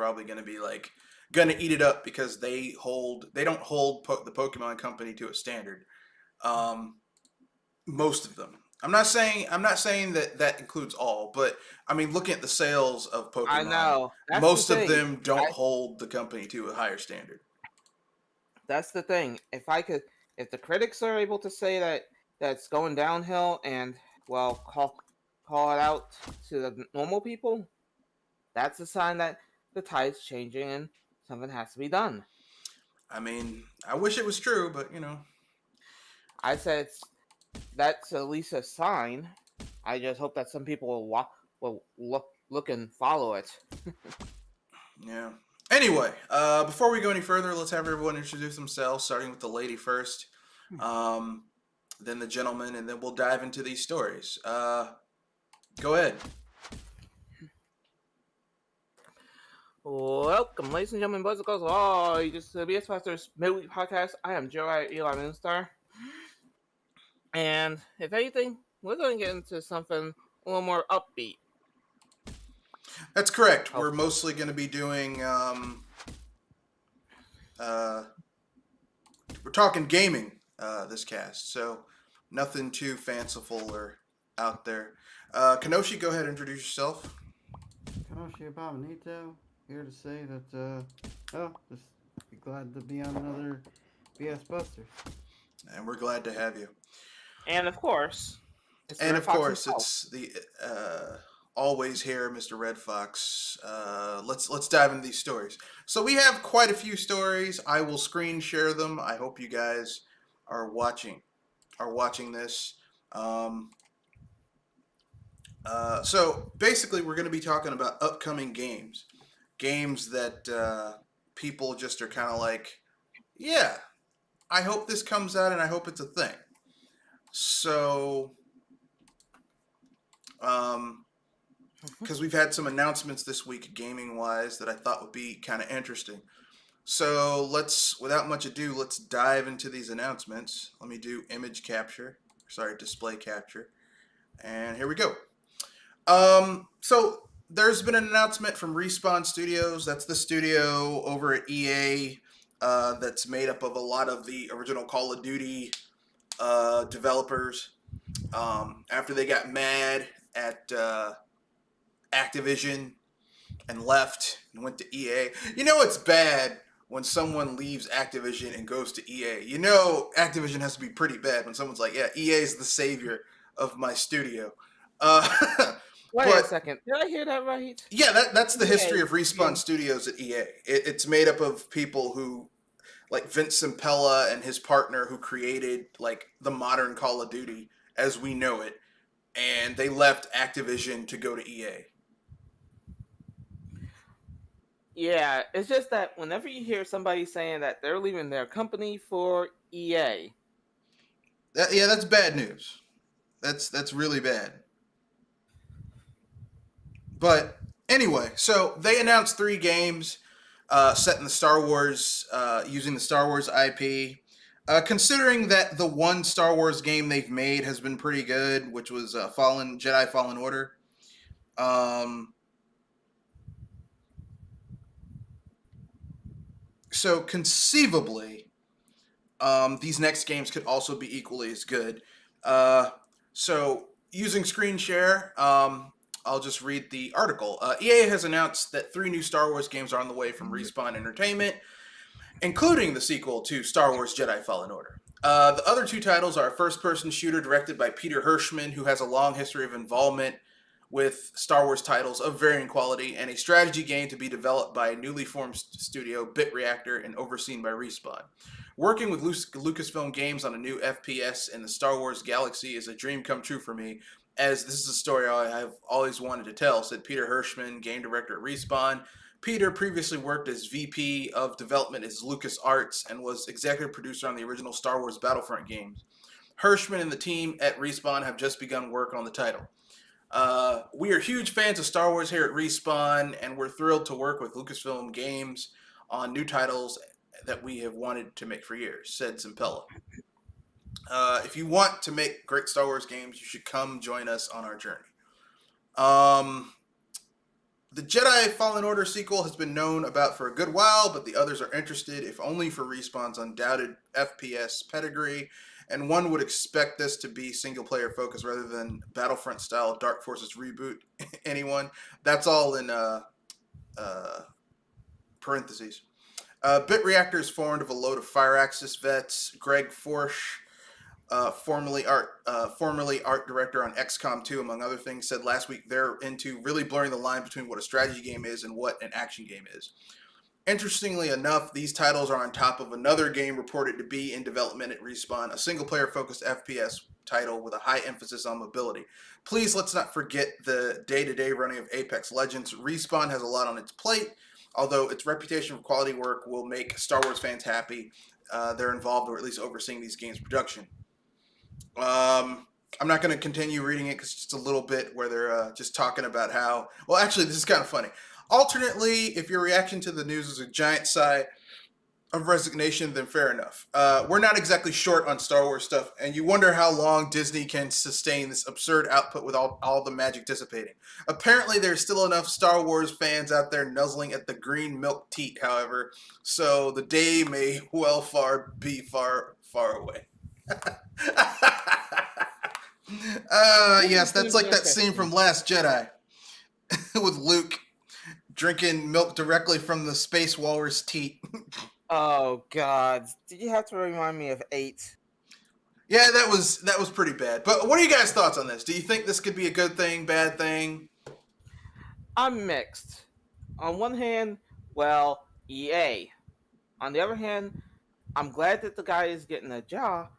probably going to be like going to eat it up because they don't hold the Pokemon Company to a standard. Um, most of them. I'm not saying that that includes all, but I mean, looking at the sales of I Pokemon, know. That's the most of thing. them don't hold the company to a higher standard. That's the thing. If the critics are able to say that that's going downhill, and well, call it out to the normal people, that's a sign that the tide's changing and something has to be done. I mean, I wish it was true, but I said that's at least a sign. I just hope that some people will look and follow it. yeah. Anyway, before we go any further, let's have everyone introduce themselves, starting with the lady first, um, then the gentleman, and then we'll dive into these stories. Go ahead. Welcome, ladies and gentlemen, boys and girls. Oh, you just the BS Masters Midweek Podcast. I am Joe Eli Moonstar. And if anything, we're going to get into something a little more upbeat. That's correct. We're Hopefully. mostly going to be doing. We're talking gaming this cast, so nothing too fanciful or out there. Kanoshi, go ahead and introduce yourself. Kanoshi Abominito, here to say that, just be glad to be on another BS Busters. And we're glad to have you. And of course, it's the always here, Mr. Red Fox. Let's dive into these stories. So we have quite a few stories. I will screen share them. I hope you guys are watching this. So basically, we're going to be talking about upcoming games that people just are kind of like, yeah, I hope this comes out and I hope it's a thing. So, because we've had some announcements this week, gaming-wise, that I thought would be kind of interesting. So without much ado, let's dive into these announcements. Let me do display capture, and here we go. So there's been an announcement from Respawn Studios. That's the studio over at EA that's made up of a lot of the original Call of Duty developers. After they got mad at Activision and left and went to EA. You know it's bad when someone leaves Activision and goes to EA. You know Activision has to be pretty bad when someone's like, yeah, EA is the savior of my studio. Wait a second. Did I hear that right? Yeah, that's the history of Respawn Studios at EA. It's made up of people who, like Vince Zampella and his partner, who created like the modern Call of Duty as we know it, and they left Activision to go to EA. Yeah, it's just that whenever you hear somebody saying that they're leaving their company for EA, that's bad news. That's really bad. But anyway, so they announced 3 games set in the Star Wars, using the Star Wars IP. Considering that the one Star Wars game they've made has been pretty good, which was Jedi Fallen Order. So conceivably, these next games could also be equally as good. So using screen share, I'll just read the article. EA has announced that 3 new Star Wars games are on the way from Respawn Entertainment, including the sequel to Star Wars Jedi Fallen Order. The other 2 titles are a first-person shooter directed by Peter Hirschman, who has a long history of involvement with Star Wars titles of varying quality, and a strategy game to be developed by a newly formed studio, Bit Reactor, and overseen by Respawn. Working with Lucasfilm Games on a new FPS in the Star Wars galaxy is a dream come true for me, as this is a story I've always wanted to tell, said Peter Hirschman, game director at Respawn. Peter previously worked as VP of development at LucasArts and was executive producer on the original Star Wars Battlefront games. Hirschman and the team at Respawn have just begun work on the title. We are huge fans of Star Wars here at Respawn, and we're thrilled to work with Lucasfilm Games on new titles that we have wanted to make for years, said Zampella. If you want to make great Star Wars games, you should come join us on our journey. The Jedi Fallen Order sequel has been known about for a good while, but the others are interested, if only for Respawn's undoubted FPS pedigree, and one would expect this to be single-player focused rather than Battlefront-style Dark Forces reboot. Anyone? That's all in parentheses. Bit Reactor is formed of a load of Firaxis vets. Greg Forsch, formerly art director on XCOM 2, among other things, said last week they're into really blurring the line between what a strategy game is and what an action game is. Interestingly enough, these titles are on top of another game reported to be in development at Respawn, a single-player focused FPS title with a high emphasis on mobility. Please let's not forget the day-to-day running of Apex Legends. Respawn has a lot on its plate, although its reputation for quality work will make Star Wars fans happy. They're involved or at least overseeing these games' production. I'm not going to continue reading it because it's just a little bit where they're just talking about how... Well, actually, this is kind of funny. Alternately, if your reaction to the news is a giant sigh of resignation, then fair enough. We're not exactly short on Star Wars stuff, and you wonder how long Disney can sustain this absurd output with all the magic dissipating. Apparently, there's still enough Star Wars fans out there nuzzling at the green milk teat, however, so the day may well be far, far away. Yes, that's like that scene from Last Jedi with Luke drinking milk directly from the space walrus teat. Oh God! Did you have to remind me of 8? Yeah, that was pretty bad. But what are you guys' thoughts on this? Do you think this could be a good thing, bad thing? I'm mixed. On one hand, well, EA. On the other hand, I'm glad that the guy is getting a job,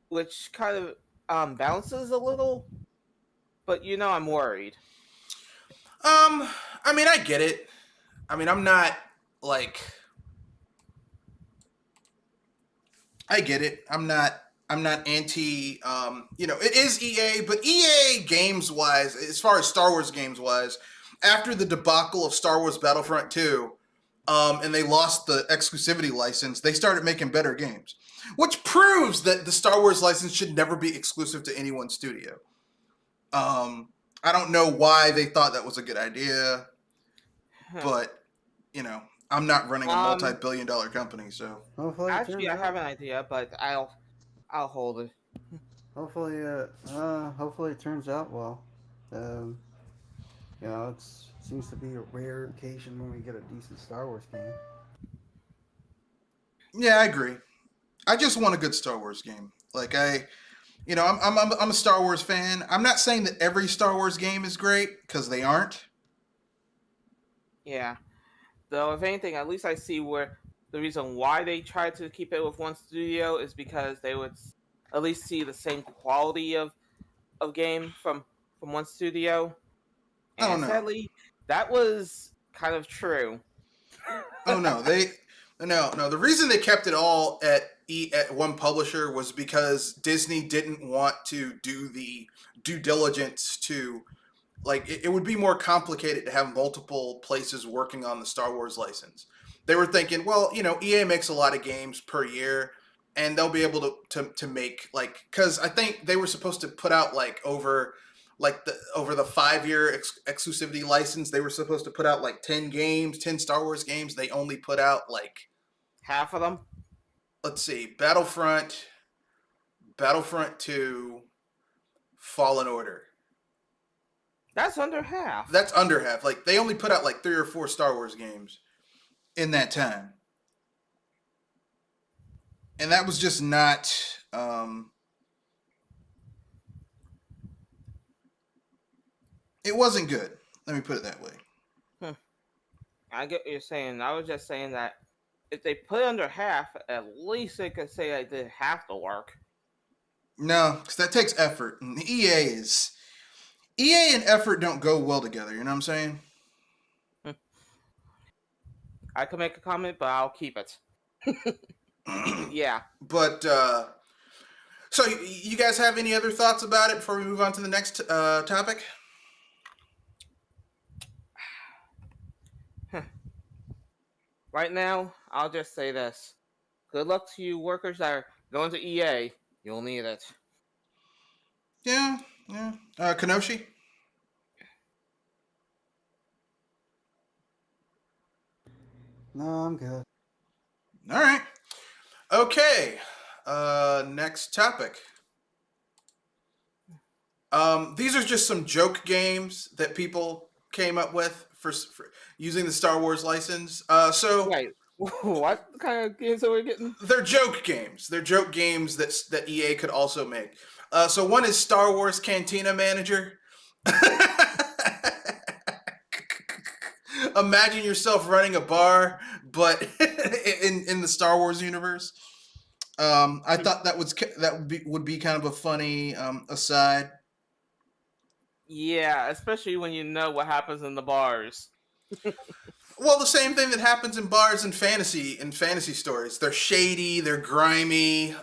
which kind of balances a little. But I'm worried. I mean, I get it. I mean, I'm not like... I get it. I'm not anti, it is EA, but EA games-wise, as far as Star Wars games-wise, after the debacle of Star Wars Battlefront 2, and they lost the exclusivity license, they started making better games, which proves that the Star Wars license should never be exclusive to any one studio. I don't know why they thought that was a good idea, but, I'm not running a multi-billion-dollar company, so... Hopefully Actually, I have an idea, but I'll hold it. Hopefully it turns out well. It seems to be a rare occasion when we get a decent Star Wars game. Yeah, I agree. I just want a good Star Wars game. Like I'm a Star Wars fan. I'm not saying that every Star Wars game is great because they aren't. Yeah. Though, if anything, at least I see where the reason why they tried to keep it with one studio is because they would at least see the same quality of game from one studio. And Oh, no. sadly, that was kind of true. Oh no, no. The reason they kept it all at one publisher was because Disney didn't want to do the due diligence to... Like, it would be more complicated to have multiple places working on the Star Wars license. They were thinking, well, EA makes a lot of games per year, and they'll be able to make, like... Because I think they were supposed to put out, over the 5-year exclusivity license, they were supposed to put out, 10 Star Wars games. They only put out, half of them? Let's see, Battlefront 2, Fallen Order. That's under half. That's under half. They only put out 3 or 4 Star Wars games in that time. And that was just not it wasn't good. Let me put it that way. I get what you're saying. I was just saying that if they put under half, at least they could say I did half the work. No, because that takes effort. And EA and effort don't go well together, you know what I'm saying? I could make a comment, but I'll keep it. Yeah. But, so you guys have any other thoughts about it before we move on to the next topic? Right now, I'll just say this. Good luck to you workers that are going to EA. You'll need it. Yeah. Kenoshi? No, I'm good. All right. Okay. Next topic. These are just some joke games that people came up with for using the Star Wars license. So Wait, what kind of games are we getting? they're joke games. They're joke games that EA could also make. So one is Star Wars Cantina Manager. Imagine yourself running a bar, but in the Star Wars universe. I thought would be kind of a funny aside. Yeah, especially when you know what happens in the bars. Well, the same thing that happens in bars and fantasy stories. They're shady, they're grimy.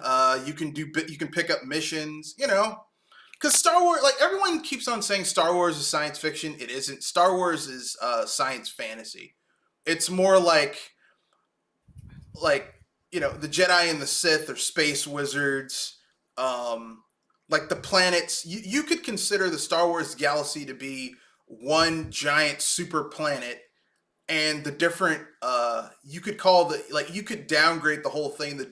You can pick up missions. Because Star Wars, like everyone keeps on saying, Star Wars is science fiction. It isn't. Star Wars is science fantasy. It's more like the Jedi and the Sith are space wizards. Like the planets, you could consider the Star Wars galaxy to be one giant super planet, and the different you could call you could downgrade the whole thing. The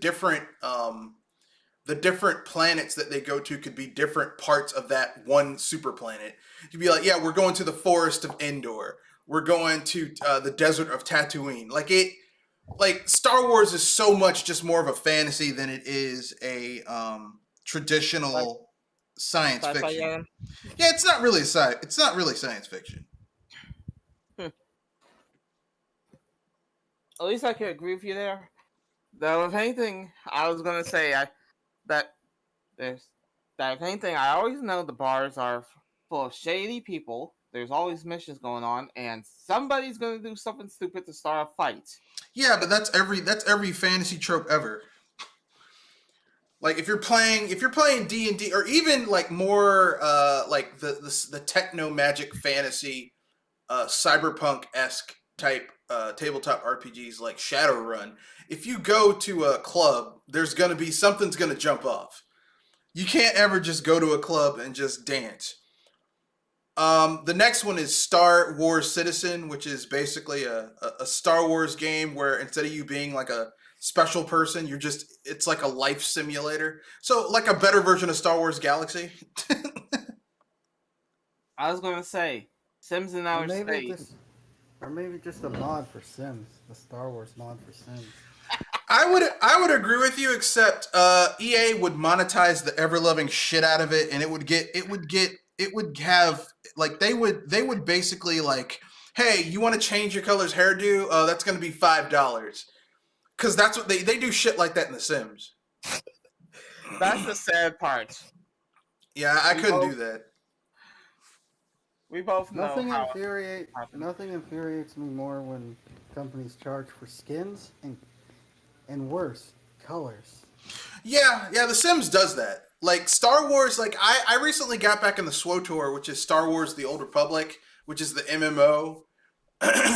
different planets that they go to could be different parts of that one super planet. You'd be like, yeah, we're going to the forest of Endor. We're going to the desert of Tatooine. Like Star Wars is so much just more of a fantasy than it is a traditional science Sci-fi fiction. game? Yeah, it's not really science fiction. At least I can agree with you there. Though, if anything, I was gonna say that if anything, I always know the bars are full of shady people. There's always missions going on, and somebody's gonna do something stupid to start a fight. Yeah, but that's every fantasy trope ever. Like if you're playing D&D, or even like more like the techno magic fantasy cyberpunk-esque type tabletop RPGs like Shadowrun, if you go to a club, something's gonna jump off. You can't ever just go to a club and just dance. The next one is Star Wars Citizen, which is basically a Star Wars game where instead of you being like a special person, it's like a life simulator. So like a better version of Star Wars Galaxy. I was gonna say Sims in outer space. Or maybe just a mod for Sims, the Star Wars mod for Sims. I would agree with you, except EA would monetize the ever loving shit out of it, and it would have like they would basically like, hey, you want to change your color's hairdo? That's going to be $5, because that's what they do shit like that in The Sims. That's the sad part. Yeah, I couldn't do that. We both know Nothing infuriates me more when companies charge for skins and worse, colors. Yeah, The Sims does that. Like Star Wars, like I recently got back in the SWTOR, which is Star Wars: The Old Republic, which is the MMO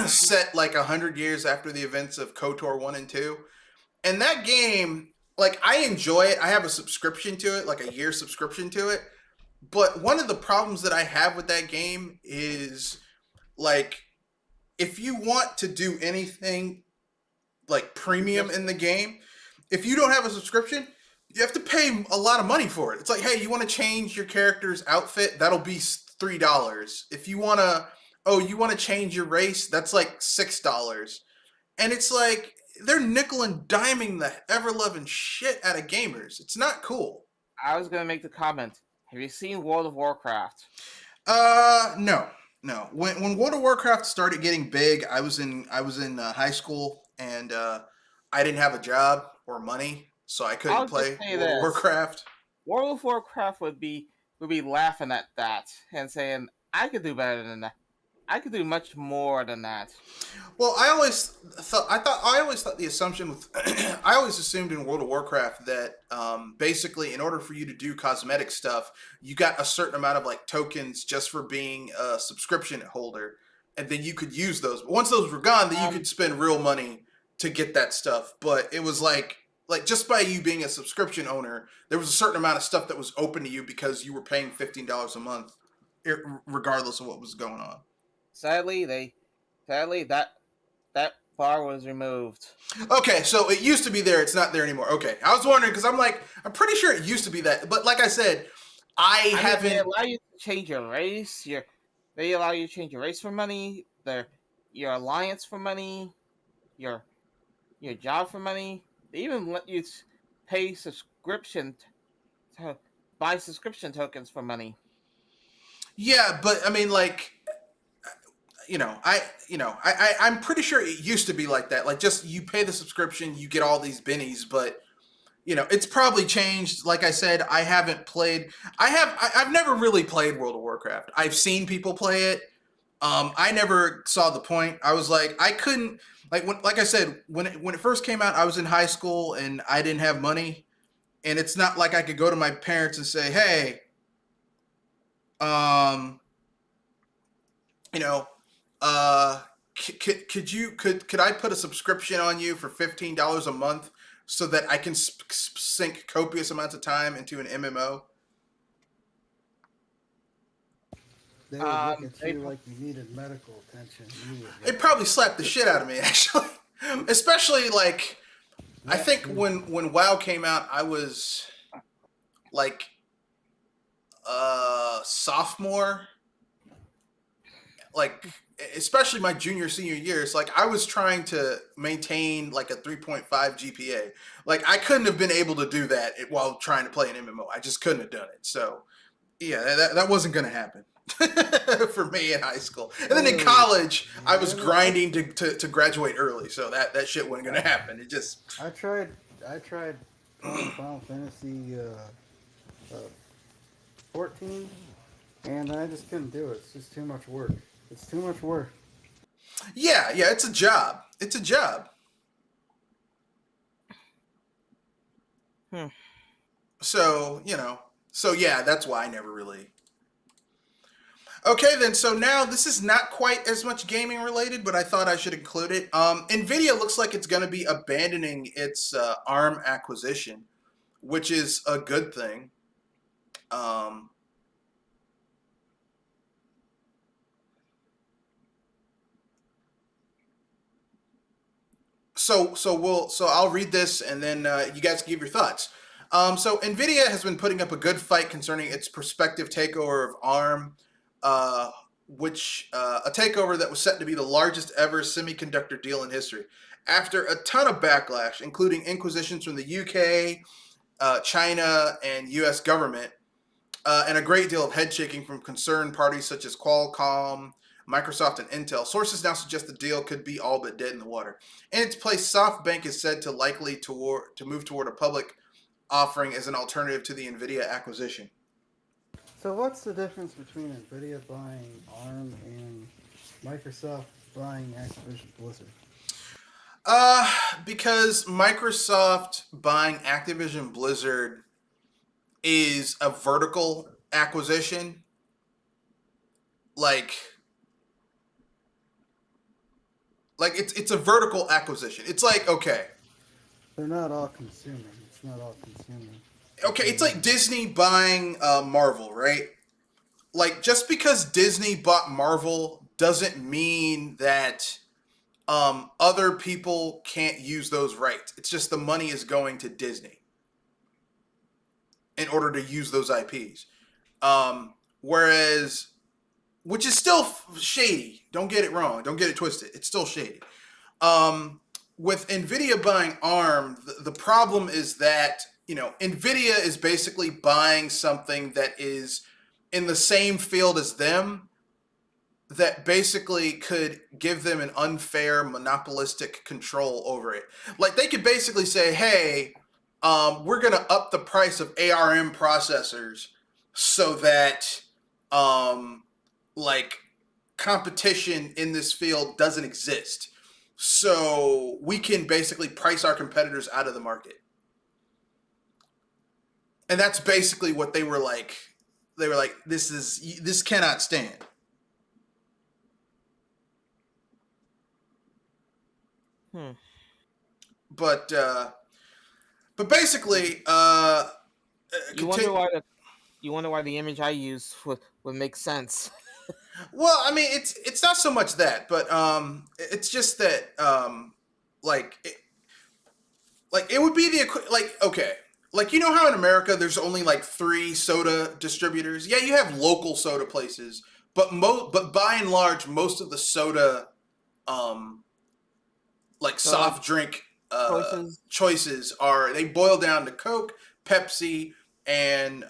set like 100 years after the events of KOTOR 1 and 2. And that game, like I enjoy it. I have a subscription to it, like a year subscription to it. But one of the problems that I have with that game is like if you want to do anything like premium in the game, if you don't have a subscription, you have to pay a lot of money for it. It's like, hey, you want to change your character's outfit? That'll be $3. If you want to change your race? That's like $6. And it's like they're nickel and diming the ever loving shit out of gamers. It's not cool. I was gonna make the comment. Have you seen World of Warcraft? No. When World of Warcraft started getting big, I was in high school, and I didn't have a job or money, so I couldn't play World of Warcraft. World of Warcraft would be laughing at that and saying, "I could do better than that. I could do much more than that." Well, I always thought the assumption with I always assumed in World of Warcraft that basically in order for you to do cosmetic stuff, you got a certain amount of like tokens just for being a subscription holder, and then you could use those. But once those were gone, then you could spend real money to get that stuff. But it was like just by you being a subscription owner, there was a certain amount of stuff that was open to you because you were paying $15 a month, regardless of what was going on. Sadly, that bar was removed. Okay, so it used to be there. It's not there anymore. Okay, I was wondering because I'm pretty sure it used to be that. But like I said, I haven't. They allow you to change your race. They allow you to change your race for money. Your alliance for money. Your job for money. They even let you pay to buy subscription tokens for money. Yeah, but I mean, like, I'm pretty sure it used to be like that. Like, just you pay the subscription, you get all these bennies, but it's probably changed. Like I said, I haven't played. I've never really played World of Warcraft. I've seen people play it. I never saw the point. I was like, I couldn't like I said, when it first came out, I was in high school and I didn't have money, and it's not like I could go to my parents and say, hey, could I put a subscription on you for $15 a month so that I can sink copious amounts of time into an MMO? They would look at you like you needed medical attention. They'd probably slap the shit out of me, actually. Especially, like, I think when WoW came out, I was, like, sophomore. Like, especially my junior, senior years, like, I was trying to maintain, like, a 3.5 GPA. Like, I couldn't have been able to do that while trying to play an MMO. I just couldn't have done it. So, yeah, that wasn't going to happen. For me in high school. And then in college, I was grinding to graduate early, so that shit wasn't gonna happen. It just I tried Final Fantasy 14, and I just couldn't do it. It's just too much work. It's too much work. Yeah, it's a job. It's a job. So, yeah, that's why I never really. Okay, then, so now this is not quite as much gaming related, but I thought I should include it. Nvidia looks like it's going to be abandoning its ARM acquisition, which is a good thing. So I'll read this and then you guys can give your thoughts. So Nvidia has been putting up a good fight concerning its prospective takeover of ARM. A takeover that was set to be the largest ever semiconductor deal in history. After a ton of backlash, including inquisitions from the UK, China, and US government, and a great deal of head shaking from concerned parties such as Qualcomm, Microsoft, and Intel, sources now suggest the deal could be all but dead in the water. In its place, SoftBank is said to likely to move toward a public offering as an alternative to the Nvidia acquisition. So what's the difference between Nvidia buying ARM and Microsoft buying Activision Blizzard? Because Microsoft buying Activision Blizzard is a vertical acquisition. Like it's a vertical acquisition. It's like, okay. They're not all consuming. It's not all consuming. Okay, it's like Disney buying Marvel, right? Like, just because Disney bought Marvel doesn't mean that other people can't use those rights. It's just the money is going to Disney in order to use those IPs. Whereas, which is still shady. Don't get it wrong. Don't get it twisted. It's still shady. With Nvidia buying ARM, the problem is that Nvidia is basically buying something that is in the same field as them, that basically could give them an unfair monopolistic control over it. Like, they could basically say, hey, we're going to up the price of ARM processors so that competition in this field doesn't exist. So we can basically price our competitors out of the market. And that's basically what they were like. They were like, this cannot stand. But basically, you wonder why the image I use would make sense. Well, I mean, it's not so much that, but it's just that like it would be okay. Like, you know how in America there's only like 3 soda distributors? Yeah, you have local soda places, but by and large, most of the soda, like soft drink choices they boil down to Coke, Pepsi, and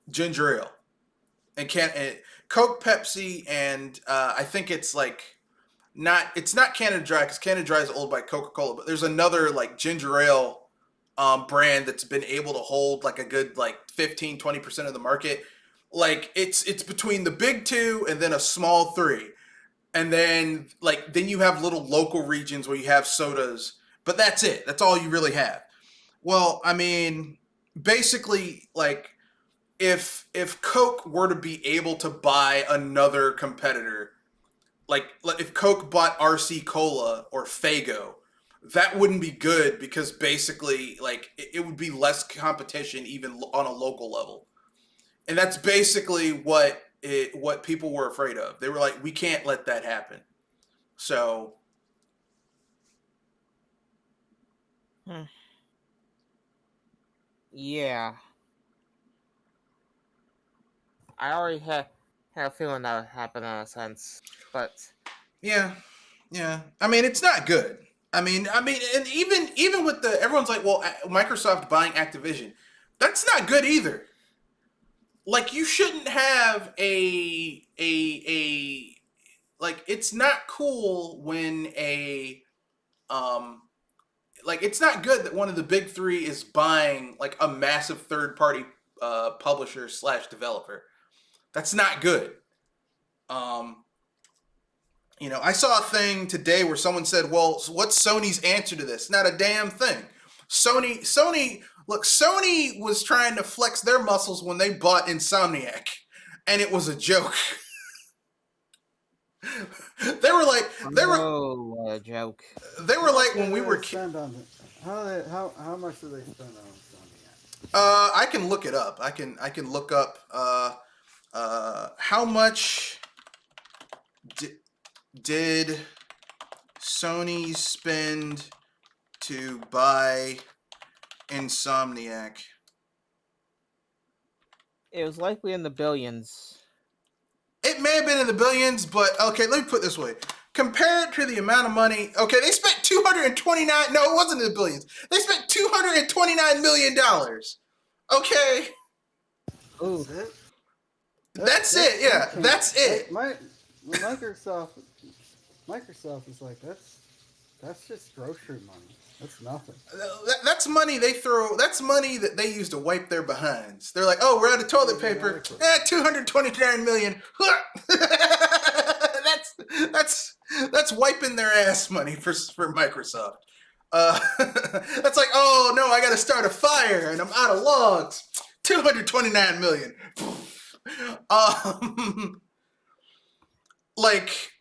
ginger ale, and Coke, Pepsi, and I think it's like it's not Canada Dry, because Canada Dry is owned by Coca-Cola, but there's another like ginger ale brand that's been able to hold like a good like 15-20% of the market. Like it's between the big 2 and then a small 3, and then you have little local regions where you have sodas, but that's it. That's all you really have. Well, I mean, basically, like if Coke were to be able to buy another competitor, like if Coke bought RC Cola or Faygo, that wouldn't be good, because basically like it would be less competition even on a local level. And that's basically what people were afraid of. They were like, we can't let that happen. So yeah, I already had a feeling that would happen in a sense, but yeah. I mean, it's not good. I mean, and even with everyone's like, well, Microsoft buying Activision, that's not good either. Like, you shouldn't have like, it's not cool when like, it's not good that one of the big 3 is buying like a massive third party publisher / developer. That's not good. You know, I saw a thing today where someone said, well, what's Sony's answer to this? Not a damn thing. Sony was trying to flex their muscles when they bought Insomniac, and it was a joke. They were like, what a joke. They were like when we were how much do they spend on Insomniac? I can look it up. I can look up how much did Sony spend to buy Insomniac? It was likely in the billions. It may have been in the billions, but okay, let me put it this way. Compare it to the amount of money. Okay, they spent 229. No, it wasn't in the billions. They spent $229 million. Okay. Ooh. That's it. Yeah, that's it. Microsoft is like, that's just grocery money. That's nothing. That's money they throw. That's money that they use to wipe their behinds. They're like, oh, we're out of toilet paper. $229 million. That's wiping their ass money for Microsoft. That's like, oh no, I got to start a fire and I'm out of logs. $229 million. Like,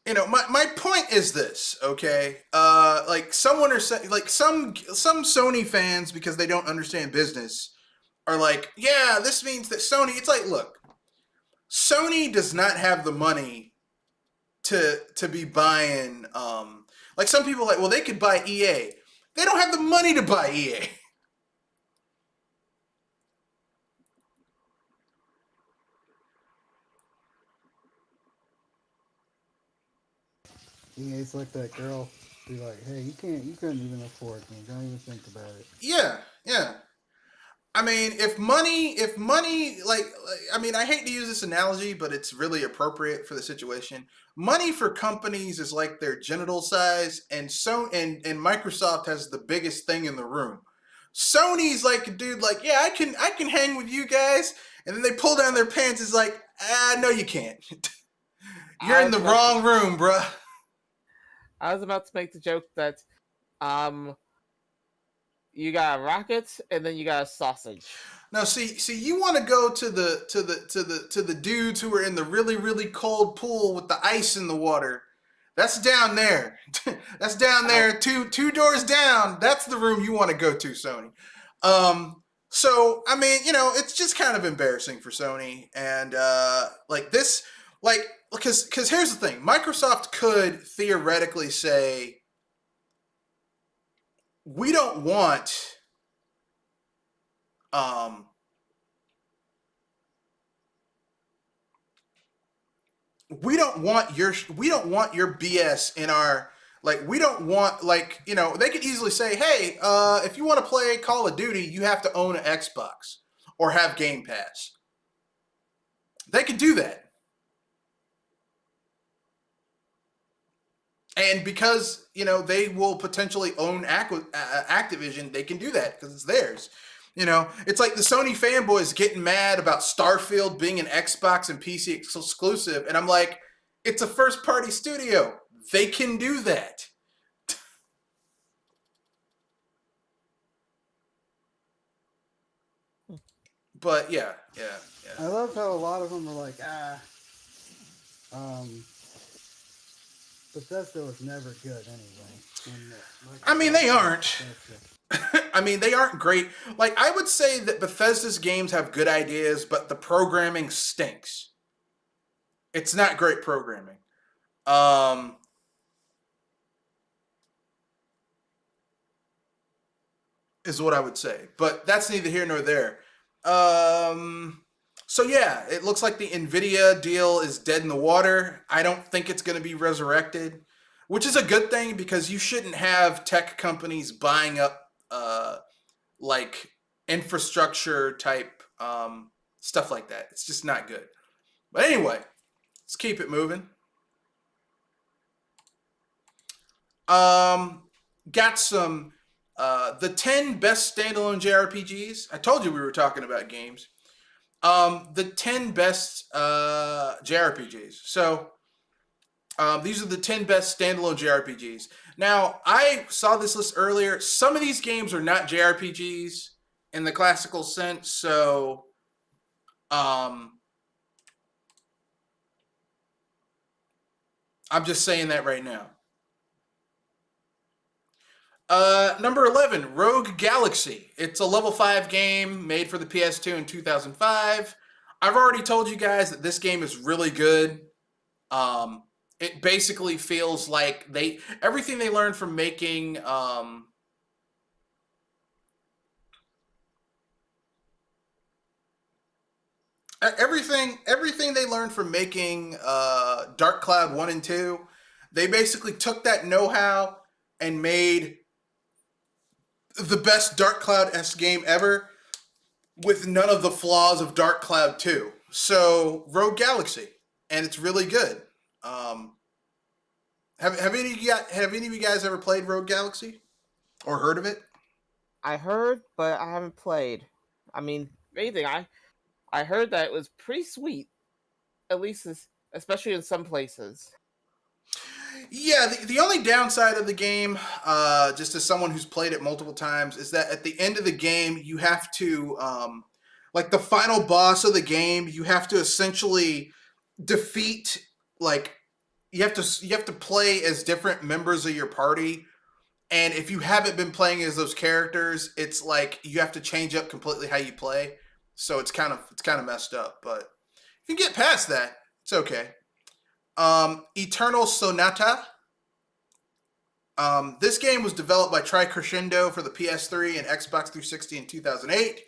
you know, my point is this, okay? Like, someone are saying, like, some Sony fans, because they don't understand business, are like, yeah, this means that Sony. It's like, look, Sony does not have the money to be buying. Like, some people are like, well, they could buy EA. They don't have the money to buy EA. EA's like that girl. Be like, hey, you couldn't even afford me. Don't even think about it. Yeah. I mean, if money, like, I mean, I hate to use this analogy, but it's really appropriate for the situation. Money for companies is like their genital size, and Microsoft has the biggest thing in the room. Sony's like a dude, like, yeah, I can hang with you guys, and then they pull down their pants. It's like, no, you can't. You're in the wrong room, bruh. I was about to make the joke that, you got a rocket and then you got a sausage. Now, see, you want to go to the dudes who are in the really, really cold pool with the ice in the water. That's down there. That's down there. Two doors down. That's the room you want to go to, Sony. So I mean, you know, it's just kind of embarrassing for Sony, and like this, like because here's the thing: Microsoft could theoretically say, we don't want we don't want your BS in our, like, we don't want, like, you know, they could easily say, hey, if you want to play Call of Duty, you have to own an Xbox or have Game Pass. They could do that. And because, you know, they will potentially own Activision, they can do that because it's theirs. You know, it's like the Sony fanboys getting mad about Starfield being an Xbox and PC exclusive. And I'm like, it's a first-party studio. They can do that. But yeah. I love how a lot of them are like, Bethesda was never good anyway. I mean, they aren't. I mean, they aren't great. Like, I would say that Bethesda's games have good ideas, but the programming stinks. It's not great programming. Is what I would say. But that's neither here nor there. So yeah, it looks like the Nvidia deal is dead in the water. I don't think it's going to be resurrected, which is a good thing because you shouldn't have tech companies buying up like infrastructure type stuff like that. It's just not good. But anyway, let's keep it moving. Got some the 10 best standalone JRPGs. I told you we were talking about games. The 10 best JRPGs. So these are the 10 best standalone JRPGs. Now, I saw this list earlier. Some of these games are not JRPGs in the classical sense, so I'm just saying that right now. Number 11, Rogue Galaxy. It's a level 5 game made for the PS2 in 2005. I've already told you guys that this game is really good. It basically feels like everything they learned from making everything they learned from making Dark Cloud 1 and 2, they basically took that know-how and made the best Dark Cloud-esque game ever with none of the flaws of Dark Cloud 2. So, Rogue Galaxy, and it's really good. Have any of you guys ever played Rogue Galaxy or heard of it? I heard, but I haven't played. I mean, anything. I heard that it was pretty sweet, at least especially in some places. Yeah, the only downside of the game, just as someone who's played it multiple times, is that at the end of the game, you have to, like the final boss of the game, you have to essentially defeat, like, you have to play as different members of your party, and if you haven't been playing as those characters, it's like you have to change up completely how you play. So it's kind of messed up, but if you get past that, it's okay. Eternal Sonata. This game was developed by Crescendo for the PS3 and Xbox 360 in 2008.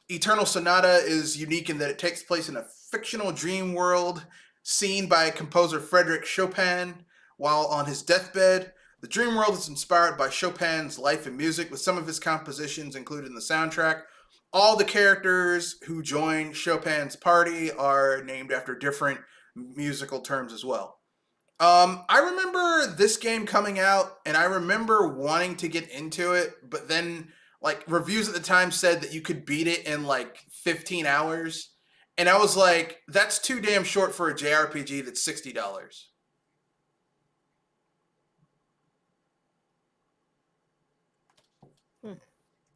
Eternal Sonata is unique in that it takes place in a fictional dream world seen by composer Frédéric Chopin while on his deathbed. The dream world is inspired by Chopin's life and music, with some of his compositions included in the soundtrack. All the characters who join Chopin's party are named after different musical terms as well. I remember this game coming out, and I remember wanting to get into it, but then, like, reviews at the time said that you could beat it in, like, 15 hours. And I was like, that's too damn short for a JRPG that's $60.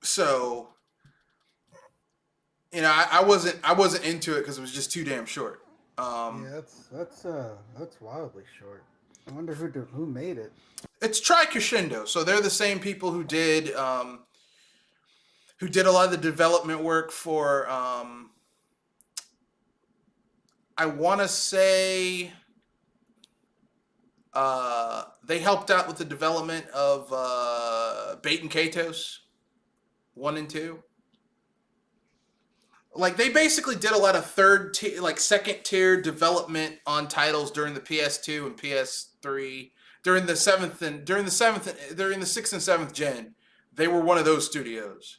So, you know, I wasn't into it because it was just too damn short. Yeah, that's wildly short. I wonder who made it. It's Crescendo, so they're the same people who did a lot of the development work for I want to say They helped out with the development of Bait and Katos 1 and 2. Like, they basically did a lot of second tier development on titles during the PS2 and PS3 during the 6th and 7th gen. They were one of those studios.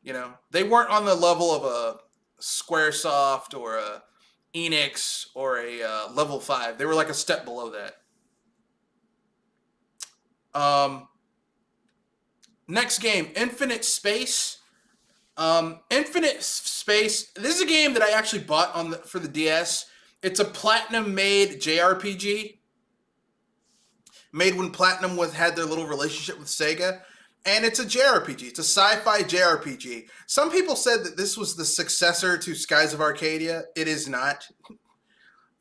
You know, they weren't on the level of a Squaresoft or a Enix or a Level 5. They were like a step below that. Next game, Infinite Space. Infinite Space. This is a game that I actually bought for the DS. It's a Platinum-made JRPG. Made when Platinum had their little relationship with Sega. And it's a JRPG. It's a sci-fi JRPG. Some people said that this was the successor to Skies of Arcadia. It is not.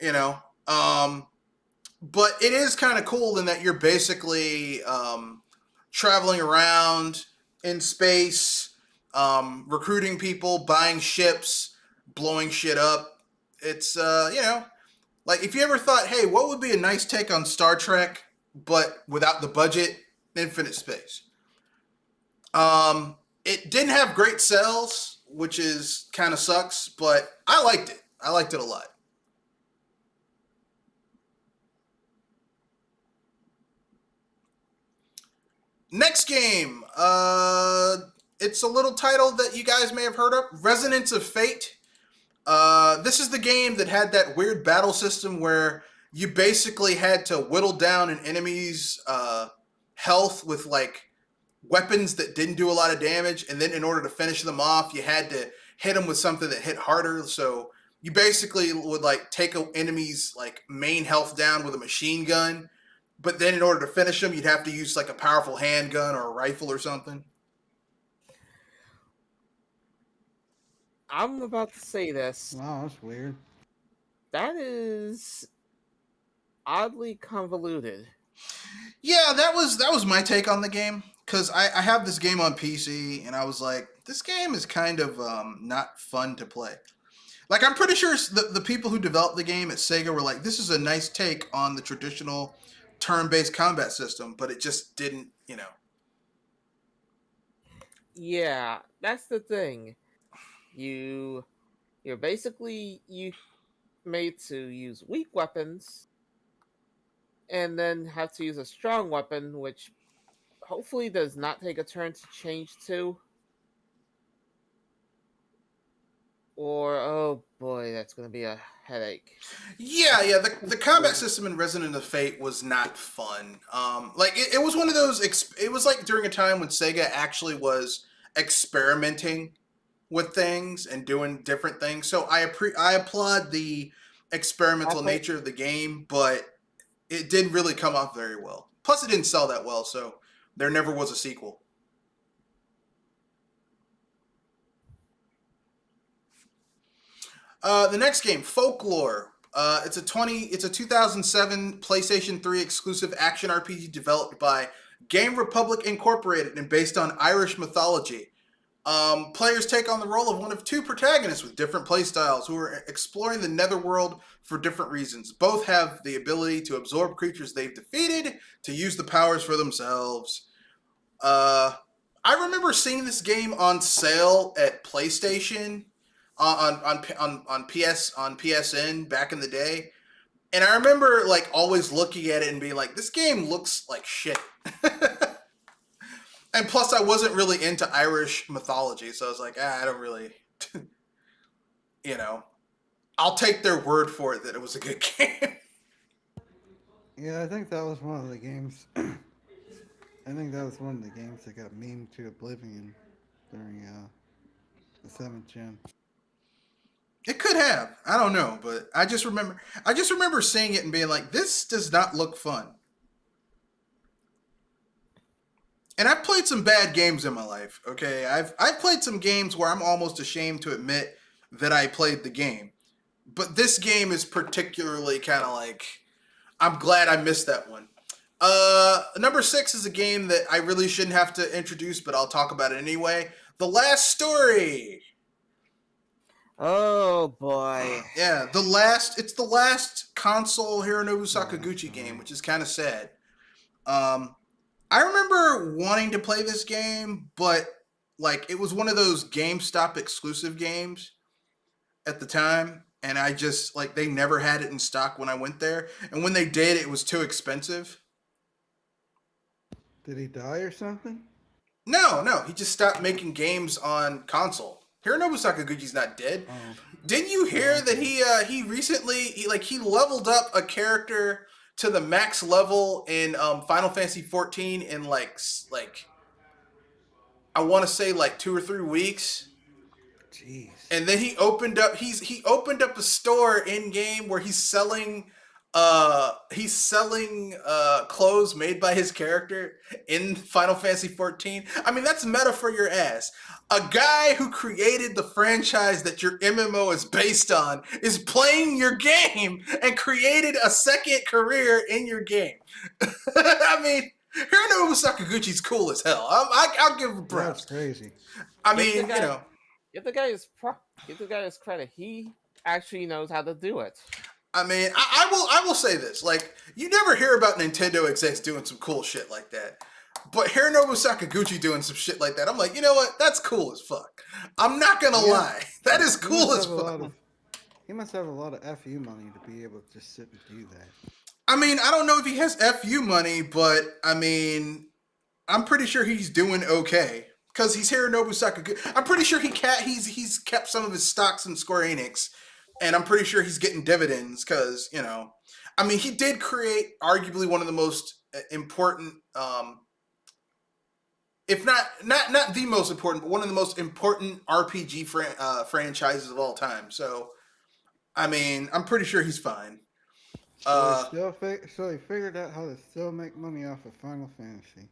You know. But it is kind of cool in that you're basically traveling around in space, recruiting people, buying ships, blowing shit up. It's, like if you ever thought, hey, what would be a nice take on Star Trek, but without the budget? Infinite Space. It didn't have great sales, which is kind of sucks, but I liked it. I liked it a lot. Next game, it's a little title that you guys may have heard of, Resonance of Fate. This is the game that had that weird battle system where you basically had to whittle down an enemy's health with like weapons that didn't do a lot of damage, and then in order to finish them off, you had to hit them with something that hit harder. So you basically would like take an enemy's like main health down with a machine gun, but then in order to finish them, you'd have to use like a powerful handgun or a rifle or something. I'm about to say this. Wow, that's weird. That is oddly convoluted. Yeah, that was my take on the game, because I have this game on PC, and I was like, this game is kind of not fun to play. Like, I'm pretty sure the people who developed the game at Sega were like, this is a nice take on the traditional turn-based combat system, but it just didn't, Yeah, that's the thing. You're basically made to use weak weapons and then have to use a strong weapon, which hopefully does not take a turn to change to. Or, oh boy, that's going to be a headache. Yeah. The combat system in Resident of Fate was not fun. It was one of those. It was like during a time when Sega actually was experimenting with things and doing different things. So I applaud the experimental nature of the game, but it didn't really come off very well. Plus, it didn't sell that well, so there never was a sequel. The next game, Folklore. It's a 2007 PlayStation 3 exclusive action RPG developed by Game Republic Incorporated and based on Irish mythology. Players take on the role of one of two protagonists with different playstyles who are exploring the netherworld for different reasons. Both have the ability to absorb creatures they've defeated to use the powers for themselves. I remember seeing this game on sale at PlayStation on PSN back in the day, and I remember like always looking at it and being like, this game looks like shit. And plus, I wasn't really into Irish mythology, so I was like, I don't really, I'll take their word for it that it was a good game. Yeah, I think that was one of the games. I think that was one of the games that got memed to oblivion during the 7th gen. It could have. I don't know, but I just remember seeing it and being like, this does not look fun. And I've played some bad games in my life, okay? I've played some games where I'm almost ashamed to admit that I played the game. But this game is particularly kind of like, I'm glad I missed that one. Number 6 is a game that I really shouldn't have to introduce, but I'll talk about it anyway. The Last Story. Oh boy. Yeah, it's the last console Hironobu Sakaguchi game, which is kind of sad. Um, I remember wanting to play this game, but like it was one of those GameStop exclusive games at the time, and I just like they never had it in stock when I went there, and when they did, it was too expensive. Did he die or something? No, he just stopped making games on console. Hironobu Sakaguchi's not dead. Oh, Didn't you hear that he recently he leveled up a character to the max level in Final Fantasy 14 in like I want to say like 2 or 3 weeks, jeez. and then he opened up a store in game where he's selling clothes made by his character in Final Fantasy 14. I mean, that's meta for your ass. A guy who created the franchise that your MMO is based on is playing your game and created a second career in your game. I mean, Hironobu Sakaguchi's cool as hell. I'll give him That's props. crazy. I Give the mean, guy- you know, Give the guy his credit. He actually knows how to do it. I mean, I will say this: like, you never hear about Nintendo execs doing some cool shit like that, but Hironobu Sakaguchi doing some shit like that, I'm like, you know what? That's cool as fuck. I'm not gonna Yeah. lie, that is He cool must as have a lot fuck. of- He must have a lot of FU money to be able to just sit and do that. I mean, I don't know if he has FU money, but I mean, I'm pretty sure he's doing okay because he's Hironobu Sakaguchi. I'm pretty sure he's kept some of his stocks in Square Enix, and I'm pretty sure he's getting dividends because I mean, he did create arguably one of the most important, if not the most important, but one of the most important RPG franchises of all time. So, I mean, I'm pretty sure he's fine. So he figured out how to still make money off of Final Fantasy.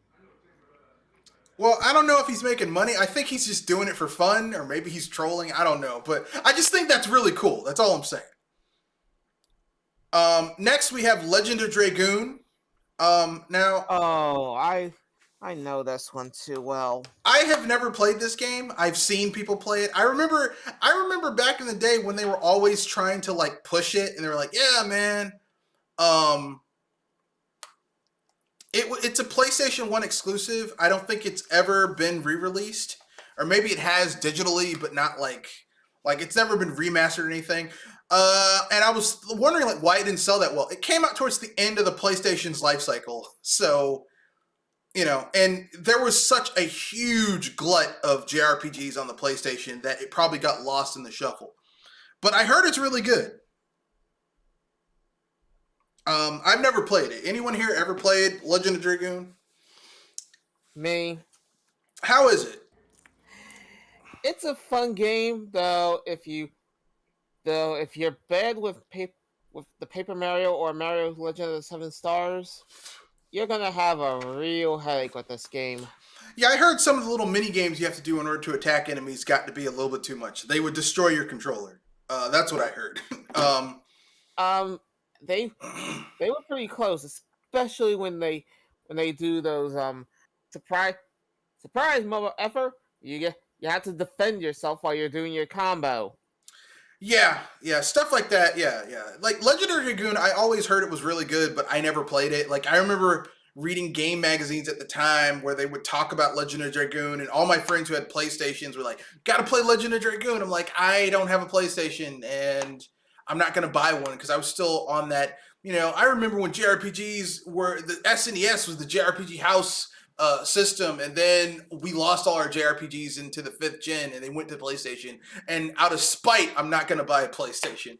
Well, I don't know if he's making money. I think he's just doing it for fun, or maybe he's trolling. I don't know, but I just think that's really cool. That's all I'm saying. Next we have Legend of Dragoon. Now Oh, I know this one too well. I have never played this game. I've seen people play it. I remember back in the day when they were always trying to like push it, and they were like, "Yeah, man." It's a PlayStation 1 exclusive. I don't think it's ever been re-released. Or maybe it has digitally, but not like it's never been remastered or anything. And I was wondering like why it didn't sell that well. It came out towards the end of the PlayStation's life cycle. So, and there was such a huge glut of JRPGs on the PlayStation that it probably got lost in the shuffle. But I heard it's really good. I've never played it. Anyone here ever played Legend of Dragoon? Me. How is it? It's a fun game, though. If you're bad with the Paper Mario or Mario Legend of the Seven Stars, you're gonna have a real headache with this game. Yeah, I heard some of the little mini games you have to do in order to attack enemies got to be a little bit too much. They would destroy your controller. That's what I heard. They were pretty close, especially when they do those surprise mother effer. You have to defend yourself while you're doing your combo. Yeah, stuff like that. Yeah. Like Legend of Dragoon, I always heard it was really good, but I never played it. Like I remember reading game magazines at the time where they would talk about Legend of Dragoon, and all my friends who had PlayStations were like, "Got to play Legend of Dragoon." I'm like, I don't have a PlayStation, and I'm not going to buy one because I was still on that. I remember when JRPGs were the SNES was the JRPG house system, and then we lost all our JRPGs into the 5th gen, and they went to PlayStation. And out of spite, I'm not going to buy a PlayStation,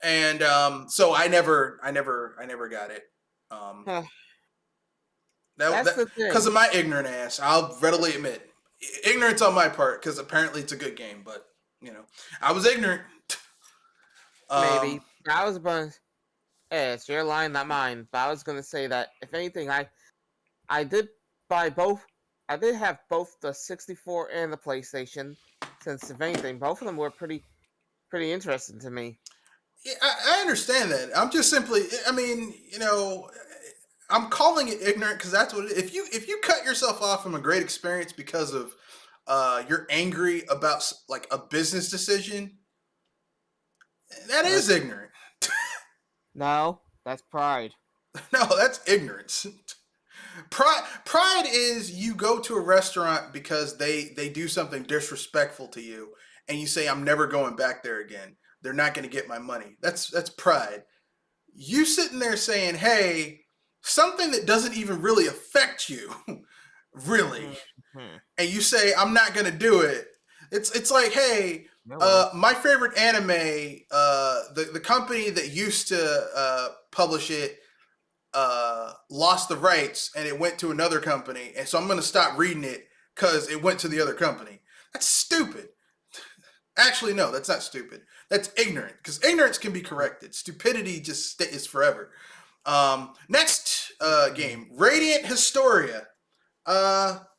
and so I never got it. That's the thing. Because of my ignorant ass, I'll readily admit ignorance on my part. Because apparently it's a good game, but I was ignorant. Maybe I was going. Hey, it's your line, not mine. But I was going to say that if anything, I did buy both. I did have both the 64 and the PlayStation. Since if anything, both of them were pretty interesting to me. Yeah, I understand that. I'm just simply. I mean, I'm calling it ignorant because that's what it is. If you cut yourself off from a great experience because of you're angry about like a business decision, That is ignorant. No, that's pride. No, that's ignorance. Pride is you go to a restaurant because they do something disrespectful to you, and you say, "I'm never going back there again. They're not going to get my money." That's pride. You sitting there saying, "Hey, something that doesn't even really affect you, really," Mhm. and you say, "I'm not going to do it." It's like, "Hey, That works. my favorite anime, the company that used to publish it lost the rights and it went to another company, and so I'm going to stop reading it because it went to the other company." That's stupid. Actually, no, that's not stupid. That's ignorant because ignorance can be corrected. Stupidity just is forever. Next game, Radiant Historia.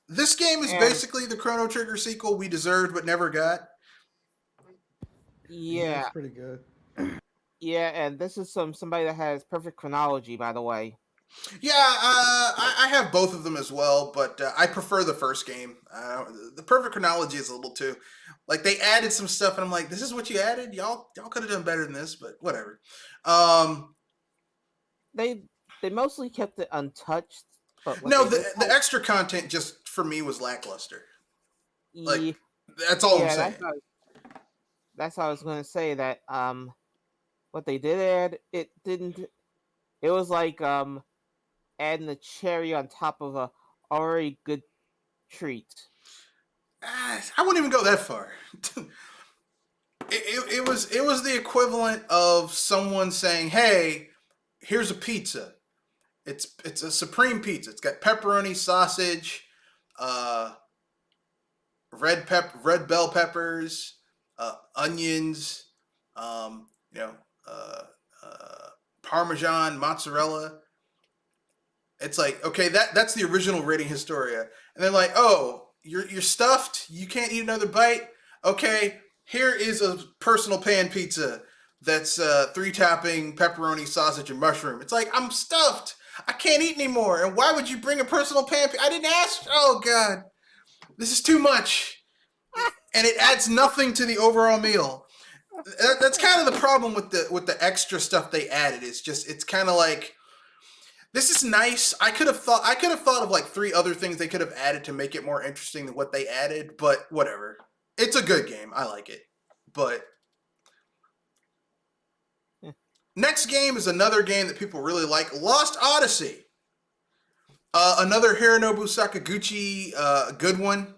This game is And basically the Chrono Trigger sequel we deserved but never got. Yeah, yeah, it's pretty good. yeah, and this is somebody that has perfect chronology, by the way. Yeah, I have both of them as well, but I prefer the first game. The perfect chronology is a little too, like they added some stuff, and I'm like, this is what you added. Y'all could have done better than this, but whatever. Um, They they mostly kept it untouched, but what no, they did the extra content just for me was lackluster. Like yeah, that's all I'm yeah, saying. that's how I was going to say that what they did add, it didn't, it was like adding a cherry on top of a already good treat. I wouldn't even go that far. It was the equivalent of someone saying, "Hey, here's a pizza. It's a supreme pizza. It's got pepperoni, sausage, uh, red bell peppers, onions, you know, uh, uh, parmesan, mozzarella." It's like, okay, that's the original rating Historia, and then like, oh, you're stuffed. You can't eat another bite. Okay, here is a personal pan pizza that's three topping pepperoni, sausage, and mushroom. It's like I'm stuffed. I can't eat anymore. And why would you bring a personal pan? I didn't ask. Oh God, this is too much, and it adds nothing to the overall meal. That's kind of the problem with the extra stuff they added. It's kind of like this is nice. I could have thought of like three other things they could have added to make it more interesting than what they added, but whatever. It's a good game. I like it. But next game is another game that people really like, Lost Odyssey. Another Hironobu Sakaguchi good one.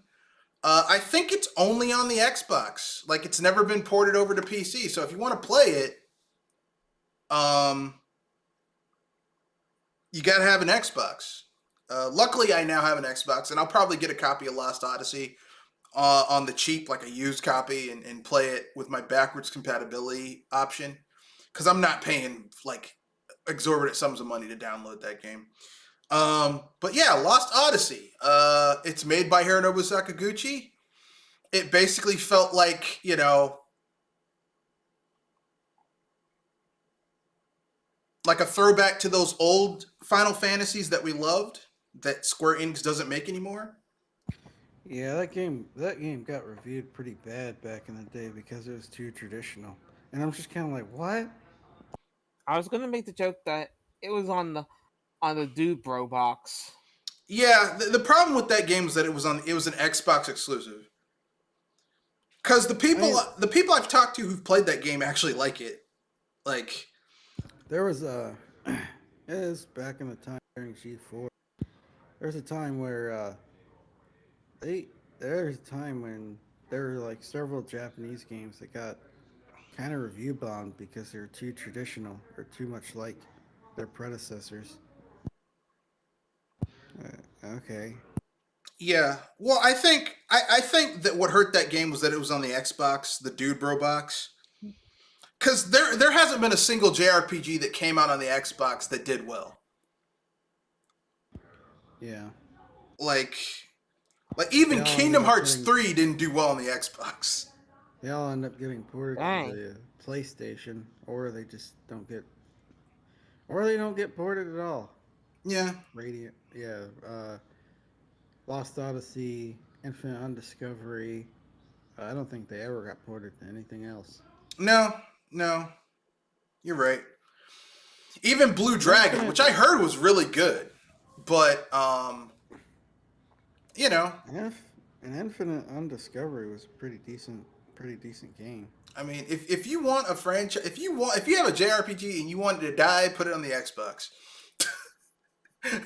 I think it's only on the Xbox. Like it's never been ported over to PC. So if you want to play it, you got to have an Xbox. Luckily, I now have an Xbox, and I'll probably get a copy of Lost Odyssey on the cheap, like a used copy, and play it with my backwards compatibility option. Because I'm not paying like exorbitant sums of money to download that game. But yeah, Lost Odyssey. It's made by Hironobu Sakaguchi. It basically felt like, like a throwback to those old Final Fantasies that we loved that Square Enix doesn't make anymore. Yeah, that game got reviewed pretty bad back in the day because it was too traditional. And I'm just kind of like, what? I was gonna make the joke that it was on the Dude Bro box. Yeah, the problem with that game was that it was an Xbox exclusive. Because I mean, the people I've talked to who've played that game actually like it. Like, there was a, it is back in the time during G4. There's a time where they there's a time when there were like several Japanese games that got kind of review bombed because they're too traditional or too much like their predecessors. Okay. yeah. Well, I think that what hurt that game was that it was on the Xbox, the Dude Bro box. Because there hasn't been a single JRPG that came out on the Xbox that did well. Yeah. Like They even all ended Kingdom up Hearts getting 3 didn't do well on the Xbox. they all end up getting ported to Dang. the PlayStation, or they don't get ported at all. Yeah. Radiant, yeah. Lost Odyssey, Infinite Undiscovery. I don't think they ever got ported to anything else. No. No, you're right. Even Blue Dragon, which I heard was really good, but you know, And Infinite Undiscovery was a pretty decent game. I mean, if you want a franchise, if you have a JRPG and you want it to die, put it on the Xbox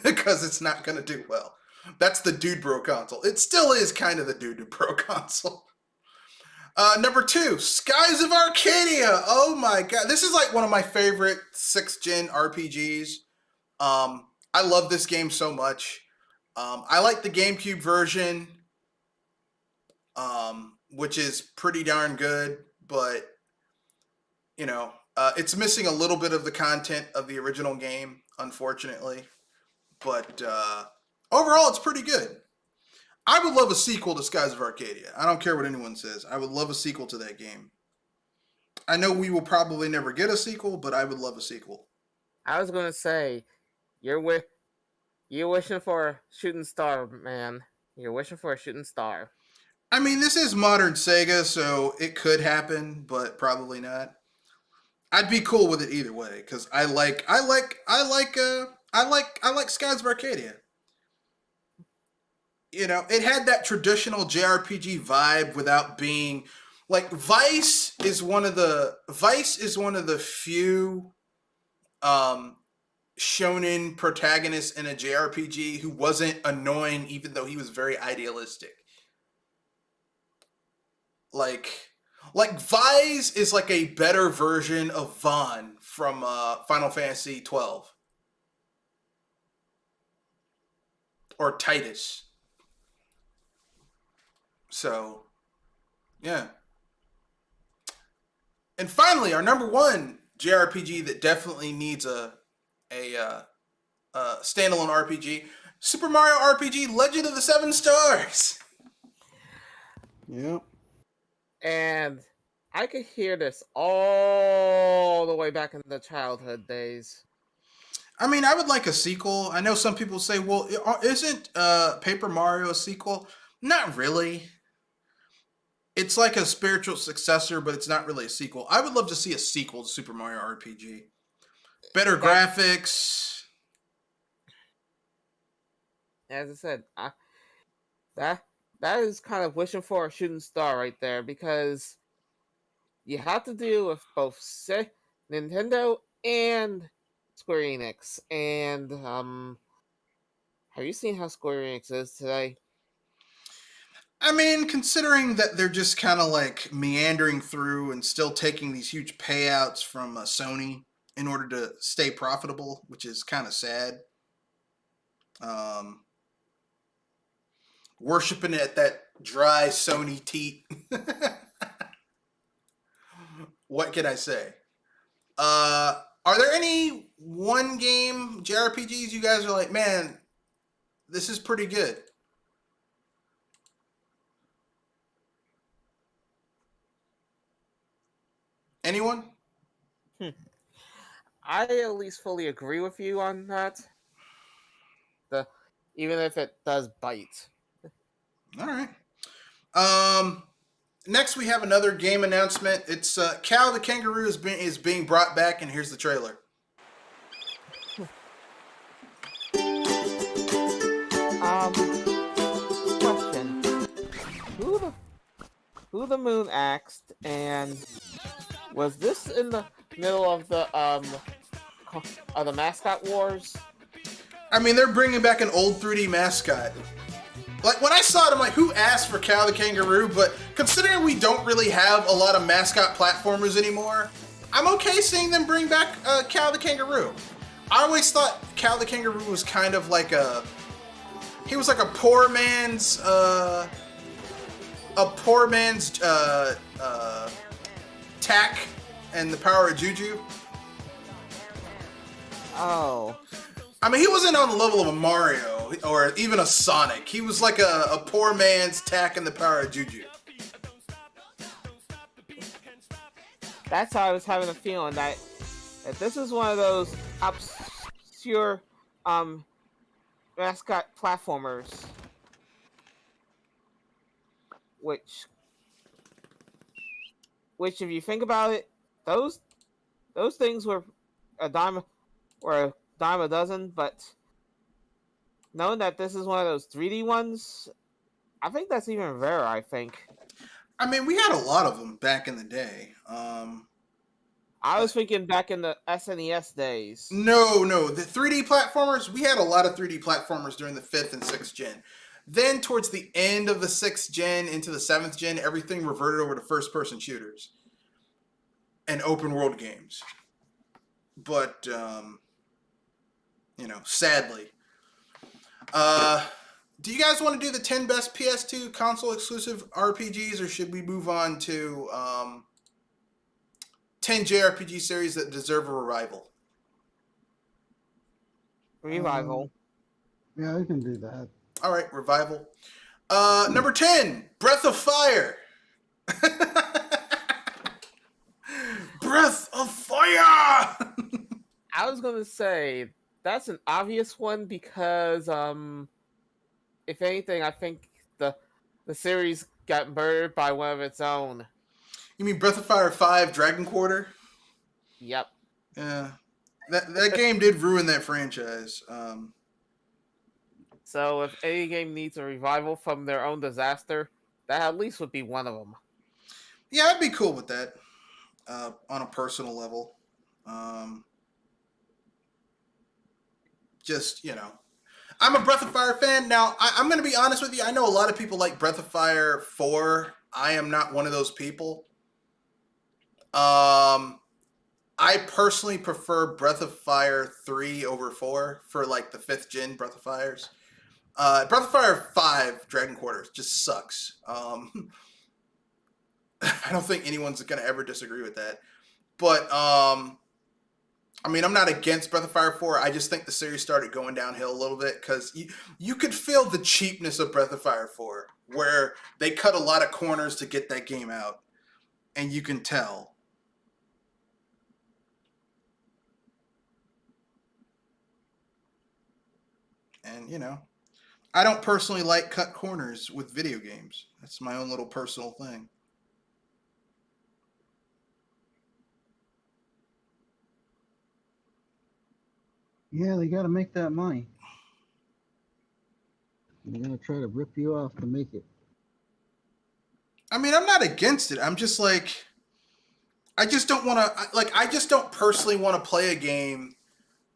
because it's not gonna do well. That's the Dude Bro console. It still is kind of the Dude Bro console. Number 2, Skies of Arcadia. Oh my god, this is like one of my favorite 6th gen RPGs. I love this game so much. I like the GameCube version, which is pretty darn good, but you know, it's missing a little bit of the content of the original game, unfortunately. But overall, it's pretty good. I would love a sequel to Skies of Arcadia. I don't care what anyone says. I would love a sequel to that game. I know we will probably never get a sequel, but I would love a sequel. I was gonna say, you're wishing for a shooting star, man. You're wishing for a shooting star. I mean, this is modern Sega, so it could happen, but probably not. I'd be cool with it either way because I like Skies of Arcadia. You know, it had that traditional JRPG vibe without being like Vice is one of the few shonen protagonists in a JRPG who wasn't annoying even though he was very idealistic. Like Vise is like a better version of Vaughn from Final Fantasy 12 or Titus. So, yeah. And finally, our number 1 JRPG that definitely needs a standalone RPG, Super Mario RPG Legend of the Seven Stars. Yep. And I could hear this all the way back in the childhood days. I mean, I would like a sequel. I know some people say, well, isn't Paper Mario a sequel? Not really. It's like a spiritual successor, but it's not really a sequel. I would love to see a sequel to Super Mario RPG. Better graphics. As I said, that is kind of wishing for a shooting star right there, because you have to deal with both Nintendo and Square Enix. And have you seen how Square Enix is today? I mean, considering that they're just kind of like meandering through and still taking these huge payouts from Sony in order to stay profitable, which is kind of sad. Worshipping at that dry Sony teat. What can I say? Are there any one game JRPGs you guys are like, man, this is pretty good? Anyone? I at least fully agree with you on that. Even if it does bite. All right. Next we have another game announcement. It's Cow the Kangaroo is being brought back, and here's the trailer. Question: Who the moon axed, and was this in the middle of the mascot wars? I mean, they're bringing back an old 3D mascot. Like, when I saw it, I'm like, who asked for Cow the Kangaroo? But considering we don't really have a lot of mascot platformers anymore, I'm okay seeing them bring back Cow the Kangaroo. I always thought Cow the Kangaroo was kind of like he was like a poor man's tack and the power of Juju. Oh. I mean, he wasn't on the level of a Mario or even a Sonic. He was like a poor man's tack and the power of Juju. That's how I was having a feeling that this is one of those obscure mascot platformers, which if you think about it, those things were a dime a dozen, but knowing that this is one of those 3D ones, I think that's even rarer. I think. I mean, we had a lot of them back in the day. I was thinking back in the SNES days. No, the 3D platformers. We had a lot of 3D platformers during the 5th and 6th gen. Then towards the end of the 6th gen into the 7th gen, everything reverted over to first-person shooters and open-world games. But sadly. Do you guys want to do the 10 best PS2 console exclusive RPGs, or should we move on to 10 JRPG series that deserve a revival? Revival. Yeah, we can do that. All right, revival. Number 10, Breath of Fire. Breath of Fire! I was gonna say that's an obvious one because if anything, I think the series got murdered by one of its own. You mean Breath of Fire 5 Dragon Quarter? Yep. Yeah. That game did ruin that franchise. So if any game needs a revival from their own disaster, that at least would be one of them. Yeah, I'd be cool with that on a personal level. I'm a Breath of Fire fan. Now, I'm going to be honest with you. I know a lot of people like Breath of Fire 4. I am not one of those people. I personally prefer Breath of Fire 3 over 4 for like the 5th gen Breath of Fires. Breath of Fire 5 Dragon Quarter just sucks. I don't think anyone's going to ever disagree with that. But, I mean, I'm not against Breath of Fire 4. I just think the series started going downhill a little bit because you could feel the cheapness of Breath of Fire 4, where they cut a lot of corners to get that game out. And you can tell. And, I don't personally like cut corners with video games. That's my own little personal thing. Yeah, they got to make that money. They're going to try to rip you off to make it. I mean, I'm not against it. I'm just like, I just don't want to, I just don't personally want to play a game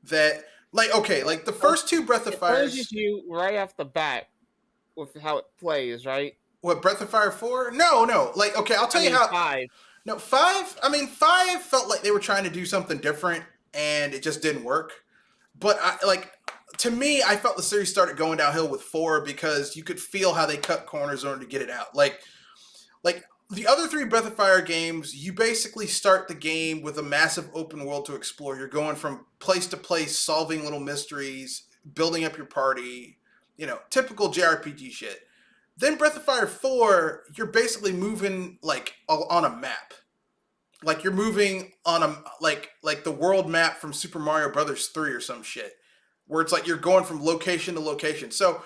that, the first two Breath of Fires. It you right off the bat with how it plays, right? What, Breath of Fire 4? No. I'll tell you how. 5. No, 5? I mean, 5 felt like they were trying to do something different, and it just didn't work. But, to me, I felt the series started going downhill with 4 because you could feel how they cut corners in order to get it out. Like the other 3 Breath of Fire games, you basically start the game with a massive open world to explore. You're going from place to place, solving little mysteries, building up your party, typical JRPG shit. Then Breath of Fire 4, you're basically moving on a map. Like you're moving on a like the world map from Super Mario Brothers 3 or some shit, where it's like you're going from location to location. So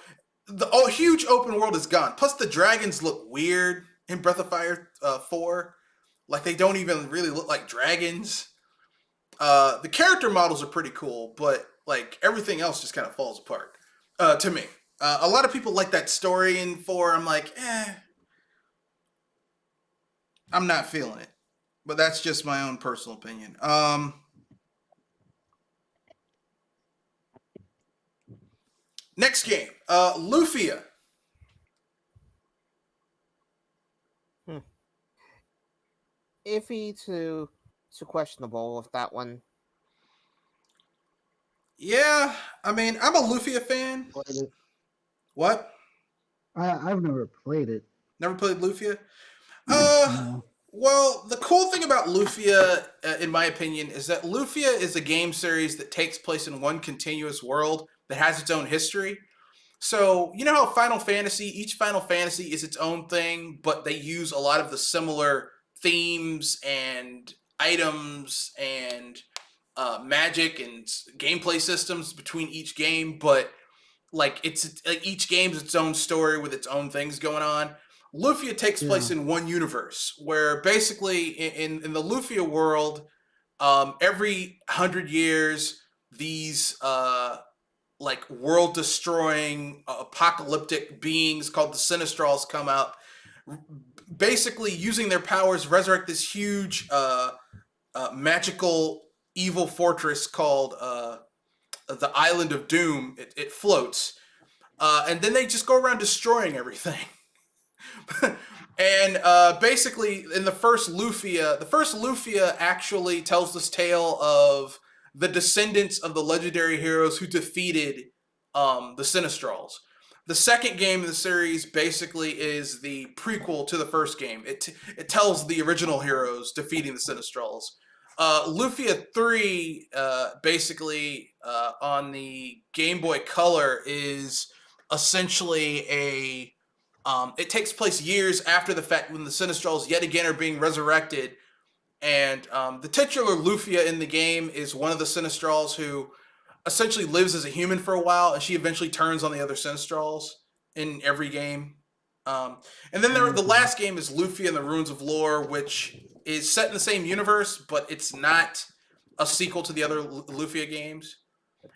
the huge open world is gone. Plus the dragons look weird in Breath of Fire 4. Like they don't even really look like dragons. The character models are pretty cool, but everything else just kind of falls apart to me. A lot of people like that story in 4. I'm like, I'm not feeling it. But that's just my own personal opinion. Next game, Luffy. Iffy to questionable with that one. Yeah, I mean, I'm a Luffy fan. What? I've never played it. Never played Luffy? No. Well, the cool thing about Luffy, in my opinion, is that Luffy is a game series that takes place in one continuous world that has its own history. So, you know how each Final Fantasy is its own thing, but they use a lot of the similar themes and items and magic and gameplay systems between each game, but each game's its own story with its own things going on. Lufia takes place in one universe, where basically in the Lufia world, every 100 years, these like world-destroying apocalyptic beings called the Sinistrals come out, basically using their powers, resurrect this huge magical evil fortress called the Island of Doom. It floats, and then they just go around destroying everything. And basically, in the first Lufia actually tells this tale of the descendants of the legendary heroes who defeated the Sinistrals. The second game in the series basically is the prequel to the first game. It tells the original heroes defeating the Sinistrals. Lufia 3, basically on the Game Boy Color, is essentially a... it takes place years after the fact when the Sinistrals yet again are being resurrected. And the titular Lufia in the game is one of the Sinistrals who essentially lives as a human for a while, and she eventually turns on the other Sinistrals in every game. And then the last game is Lufia and the Runes of Lore, which is set in the same universe, but it's not a sequel to the other Lufia games.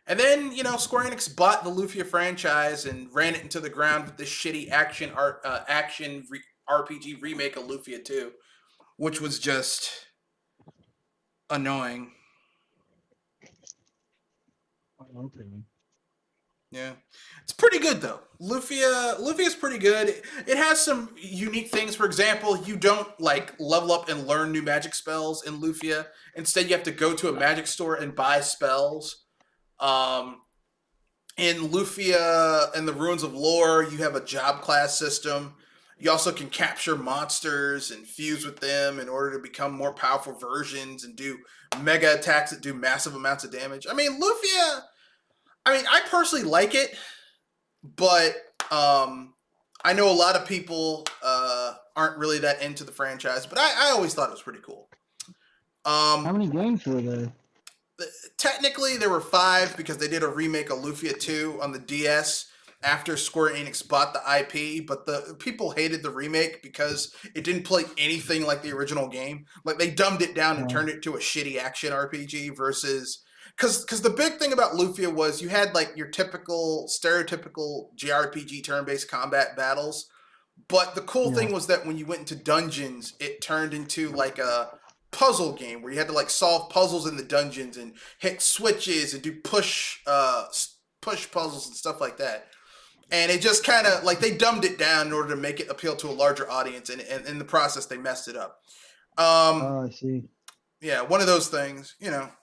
And then, Square Enix bought the Lufia franchise and ran it into the ground with this shitty action RPG remake of Lufia 2, which was just annoying. Okay. Yeah. It's pretty good, though. Lufia's pretty good. It has some unique things. For example, you don't, level up and learn new magic spells in Lufia. Instead, you have to go to a magic store and buy spells. In Lufia and the Ruins of Lore, you have a job class system. You also can capture monsters and fuse with them in order to become more powerful versions and do mega attacks that do massive amounts of damage. Lufia, I personally like it, but I know a lot of people aren't really that into the franchise, but I always thought it was pretty cool. How many games were there? Technically, there were 5 because they did a remake of Lufia 2 on the DS after Square Enix bought the IP, but the people hated the remake because it didn't play anything like the original game. Like, they dumbed it down and turned it to a shitty action RPG versus... Because the big thing about Lufia was you had, your typical, stereotypical JRPG turn-based combat battles, but the cool thing was that when you went into dungeons, it turned into, a puzzle game where you had to solve puzzles in the dungeons and hit switches and do push puzzles and stuff like that. And it just kind of they dumbed it down in order to make it appeal to a larger audience, and in the process they messed it up. I see. Yeah, one of those things.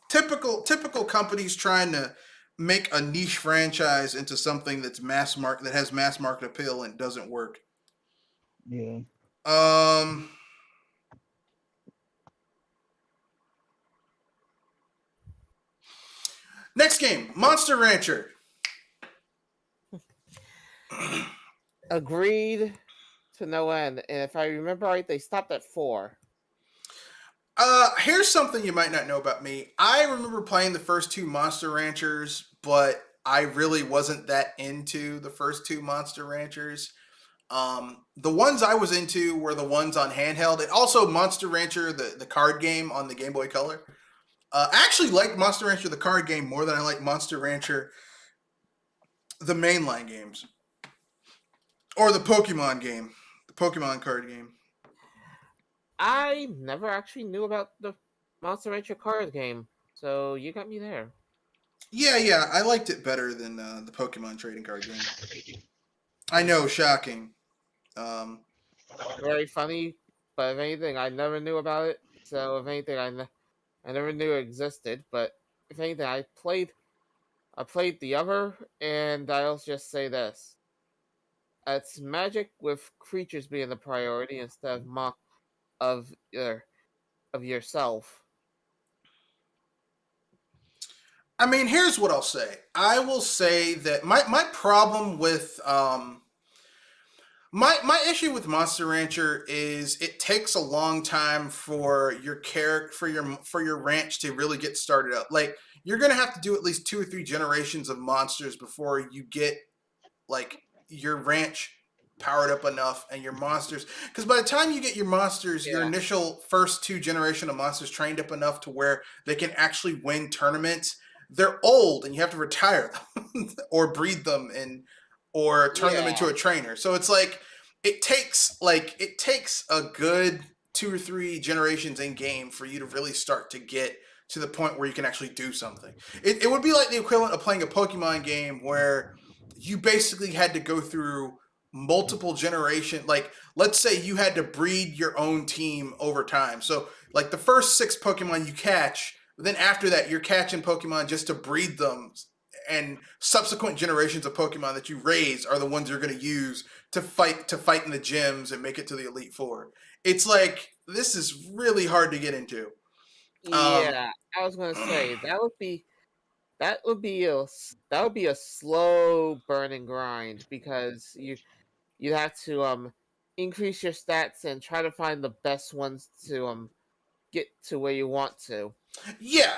Typical companies trying to make a niche franchise into something that's that has mass market appeal, and it doesn't work. Yeah. Next game, Monster Rancher. Agreed to no end. And if I remember right, they stopped at 4. Here's something you might not know about me. I remember playing the first 2 Monster Ranchers, but I really wasn't that into the first 2 Monster Ranchers. The ones I was into were the ones on handheld, and also Monster Rancher, the card game on the Game Boy Color. I actually like Monster Rancher, the card game, more than I like Monster Rancher, the mainline games. Or the Pokemon game, the Pokemon card game. I never actually knew about the Monster Rancher card game, so you got me there. Yeah, I liked it better than the Pokemon trading card game. I know, shocking. Very funny, but if anything, I never knew about it. So if anything, I never knew it existed. But if anything, I played the other, and I'll just say this: it's magic with creatures being the priority instead of yourself. Here's what I'll say. I will say that my problem with my issue with Monster Rancher is it takes a long time for your for your ranch to really get started up. You're gonna have to do at least 2 or 3 generations of monsters before you get your ranch powered up enough and your monsters, because by the time you get your monsters, your Yeah. initial first 2 generation of monsters trained up enough to where they can actually win tournaments, they're old and you have to retire them or breed them and or turn them into a trainer. So it's like it takes a good 2 or 3 generations in game for you to really start to get to the point where you can actually do something. It would be like the equivalent of playing a Pokemon game where you basically had to go through multiple generation. Like, let's say you had to breed your own team over time. So like the first 6 Pokemon you catch, but then after that you're catching Pokemon just to breed them, and subsequent generations of Pokemon that you raise are the ones you're going to use to fight in the gyms and make it to the Elite Four. It's like, this is really hard to get into. Yeah, I was gonna say that would be a slow burning grind, because you have to increase your stats and try to find the best ones to get to where you want to. Yeah.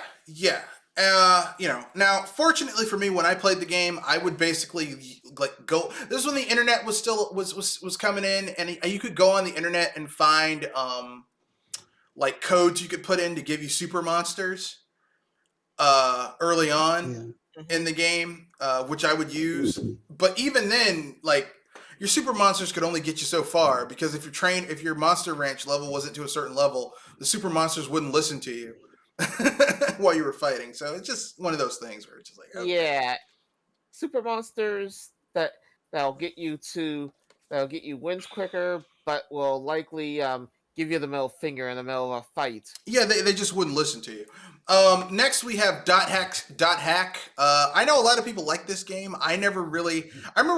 Now fortunately for me, when I played the game, I would basically like go. This is when the internet was still was coming in, and you could go on the internet and find like codes you could put in to give you super monsters early on in the game, which I would use. But even then, like, your super monsters could only get you so far, because if your monster ranch level wasn't to a certain level, the super monsters wouldn't listen to you while you were fighting. So it's just one of those things where it's just like, okay. Yeah, super monsters that'll get you wins quicker, but will likely give you the middle finger in the middle of a fight. Yeah, they just wouldn't listen to you. Next we have Dot Hack. I know a lot of people like this game. I remember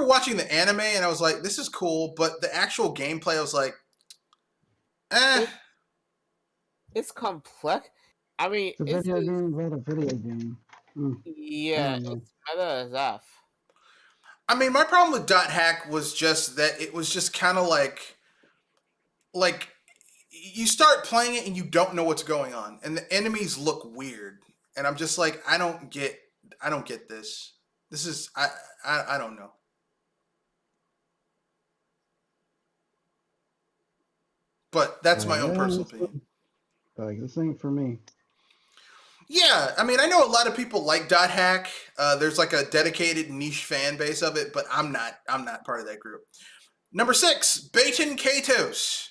watching the anime and I was like, this is cool, but the actual gameplay, I was like, It's complex. I mean, It's a video game about a video game. Yeah, it's meta as F. I mean, my problem with Dot Hack was just that it was just kind of like you start playing it and you don't know what's going on, and the enemies look weird, and I'm just like, I don't get this. This is I don't know. But that's my own personal opinion. Like, this ain't for me. Yeah, I mean, I know a lot of people like Dot Hack. There's like a dedicated niche fan base of it, but I'm not part of that group. Number 6, Baton Katos.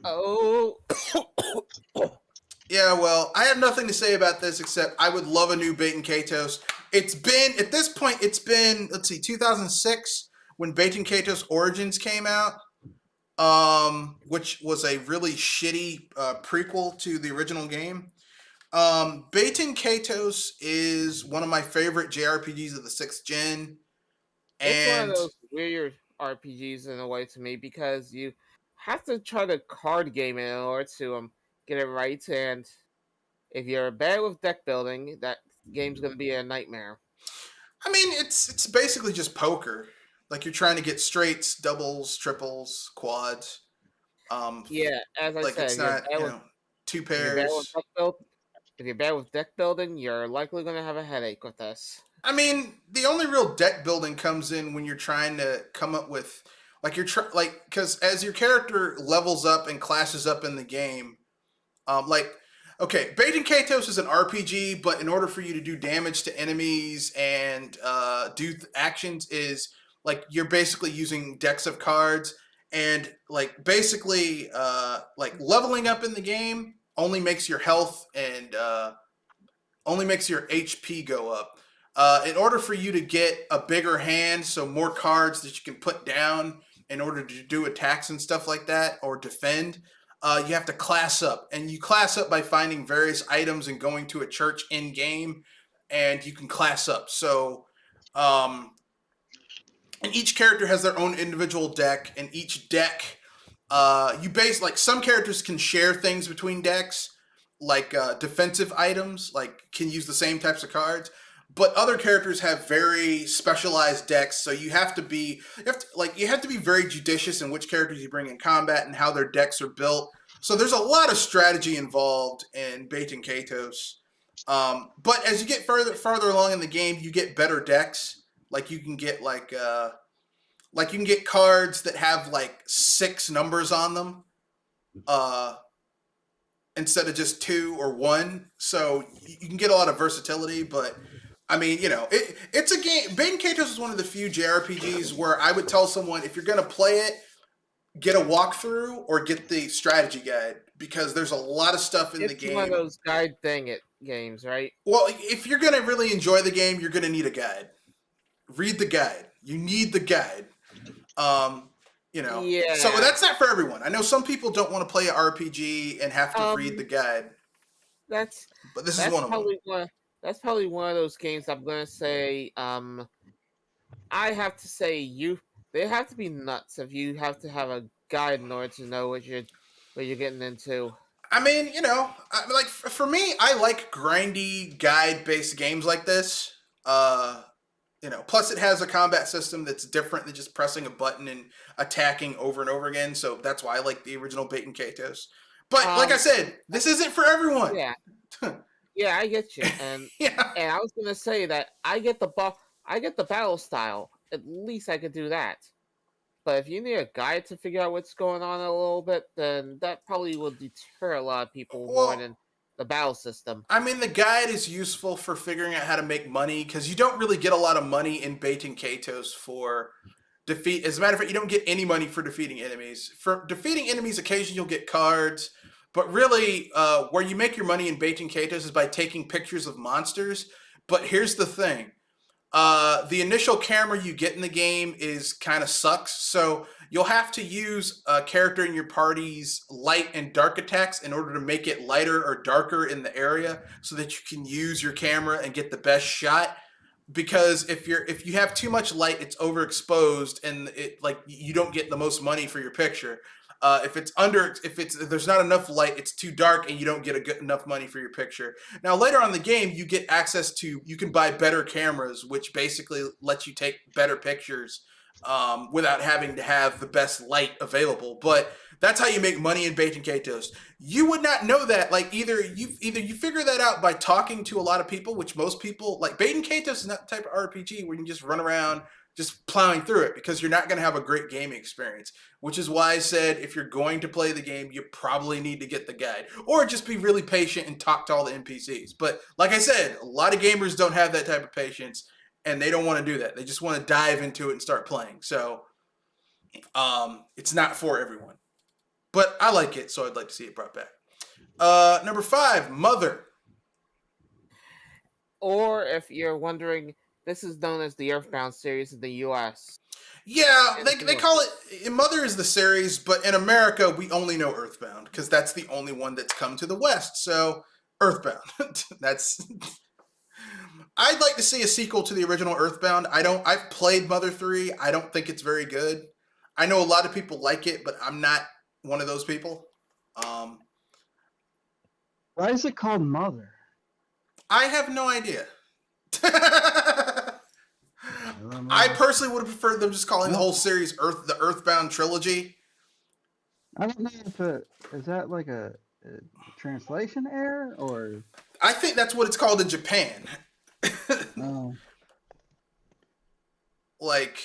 Oh. Yeah, well, I have nothing to say about this except I would love a new Baton Katos. It's been, at this point, let's see, 2006 when Baton Katos Origins came out, which was a really shitty prequel to the original game. Baton Katos is one of my favorite JRPGs of the 6th gen. It's one of those weird RPGs in a way to me, because you have to try to card game it in order to get it right, and if you're bad with deck building, that game's going to be a nightmare. I mean, it's basically just poker. Like, you're trying to get straights, doubles, triples, quads. Yeah, as I like, said, it's not, two pairs. If you're bad with deck building, you're likely going to have a headache with this. I mean, the only real deck building comes in when you're trying to come up with, like, because as your character levels up and classes up in the game, Baton Katos is an RPG, but in order for you to do damage to enemies and do actions, is like you're basically using decks of cards, and like basically leveling up in the game only makes your health and only makes your HP go up. In order for you to get a bigger hand, so more cards that you can put down in order to do attacks and stuff like that, or defend, you have to class up. And you class up by finding various items and going to a church in game, and you can class up. So, and each character has their own individual deck, and each deck, some characters can share things between decks, like defensive items, like can use the same types of cards. But other characters have very specialized decks, so you have to be very judicious in which characters you bring in combat and how their decks are built. So there's a lot of strategy involved in Baton Katos. But as you get farther along in the game, you get better decks. Like you can get Like you can get cards that have like 6 numbers on them, instead of just 2 or 1. So you can get a lot of versatility. But I mean, it's a game. Bait and Katos is one of the few JRPGs where I would tell someone, if you're gonna play it, get a walkthrough or get the strategy guide, because there's a lot of stuff in the game. It's one of those guide games, right? Well, if you're gonna really enjoy the game, you're gonna need a guide. Read the guide. You need the guide. Yeah. So that's not for everyone. I know some people don't want to play an RPG and have to read the guide. But this is one of them. That's probably one of those games I'm gonna say. I have to say they have to be nuts if you have to have a guide in order to know what you're getting into. I mean, like for me, I like grindy guide-based games like this. Plus it has a combat system that's different than just pressing a button and attacking over and over again. So that's why I like the original Bait and Katos. But like I said, this isn't for everyone. Yeah. Yeah, I get you. And and I was gonna say that I get the battle style. At least I could do that. But if you need a guide to figure out what's going on a little bit, then that probably will deter a lot of people more than the battle system. I mean, the guide is useful for figuring out how to make money, because you don't really get a lot of money in Bait and Katos for defeat. As a matter of fact, you don't get any money for defeating enemies. For defeating enemies, occasionally you'll get cards. But really, where you make your money in Bait and Katos is by taking pictures of monsters. But here's the thing. The initial camera you get in the game is kind of sucks. So you'll have to use a character in your party's light and dark attacks in order to make it lighter or darker in the area so that you can use your camera and get the best shot. Because if you have too much light, it's overexposed and you don't get the most money for your picture. If there's not enough light, it's too dark and you don't get enough money for your picture. Now later on in the game, you get access to, you can buy better cameras, which basically lets you take better pictures without having to have the best light available. But that's how you make money in Bait and Katos. You would not know that. Like either you figure that out by talking to a lot of people, which most people like. Bait and Katos is not the type of RPG where you can just run around just plowing through it, because you're not going to have a great gaming experience, which is why I said if you're going to play the game, you probably need to get the guide or just be really patient and talk to all the NPCs. But like I said, a lot of gamers don't have that type of patience and they don't want to do that. They just want to dive into it and start playing. So it's not for everyone, but I like it. So I'd like to see it brought back. Number 5, Mother. Or if you're wondering, this is known as the Earthbound series in the US. Yeah, they call it, Mother is the series, but in America, we only know Earthbound because that's the only one that's come to the West. So, Earthbound. I'd like to see a sequel to the original Earthbound. I've played Mother 3. I don't think it's very good. I know a lot of people like it, but I'm not one of those people. Why is it called Mother? I have no idea. I personally would have preferred them just calling the whole series the Earthbound trilogy. I don't know if is that like a translation error or. I think that's what it's called in Japan. Oh. Like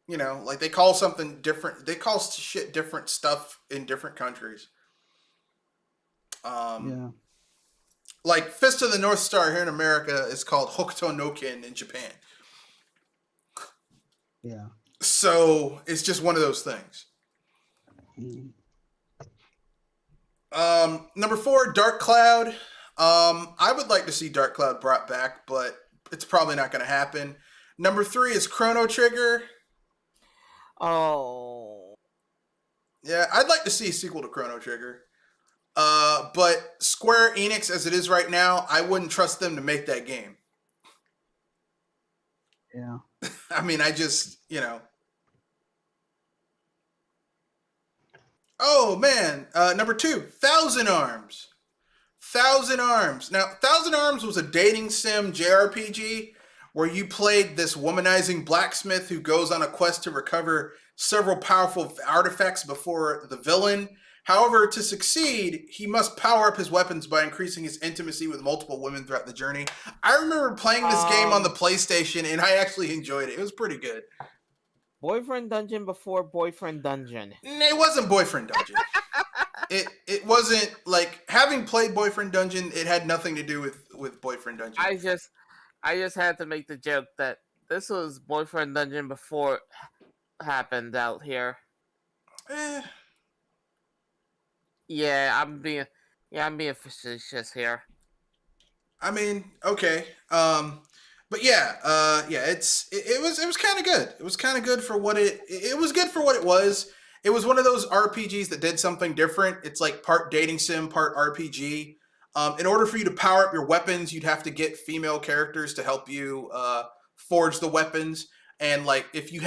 they call something different. They call shit different stuff in different countries. Yeah. Like Fist of the North Star here in America is called Hokuto no Ken in Japan. Yeah. So it's just one of those things. Number 4, Dark Cloud. I would like to see Dark Cloud brought back, but it's probably not going to happen. Number 3 is Chrono Trigger. Oh. Yeah, I'd like to see a sequel to Chrono Trigger. But Square Enix, as it is right now, I wouldn't trust them to make that game. Yeah. I mean, I just, Oh, man. Number 2, Thousand Arms. Thousand Arms. Now, Thousand Arms was a dating sim JRPG where you played this womanizing blacksmith who goes on a quest to recover several powerful artifacts before the villain. However, to succeed, he must power up his weapons by increasing his intimacy with multiple women throughout the journey. I remember playing this game on the PlayStation, and I actually enjoyed it. It was pretty good. Boyfriend dungeon before boyfriend dungeon. It wasn't Boyfriend Dungeon. It wasn't like having played Boyfriend Dungeon. It had nothing to do with Boyfriend Dungeon. I just had to make the joke that this was boyfriend dungeon before it happened out here. Yeah, I'm being facetious here. I mean, okay. But yeah, it was kind of good. It was kind of good for what it was good for what it was. It was one of those RPGs that did something different. It's like part dating sim, part RPG. In order for you to power up your weapons, you'd have to get female characters to help you forge the weapons. And like if you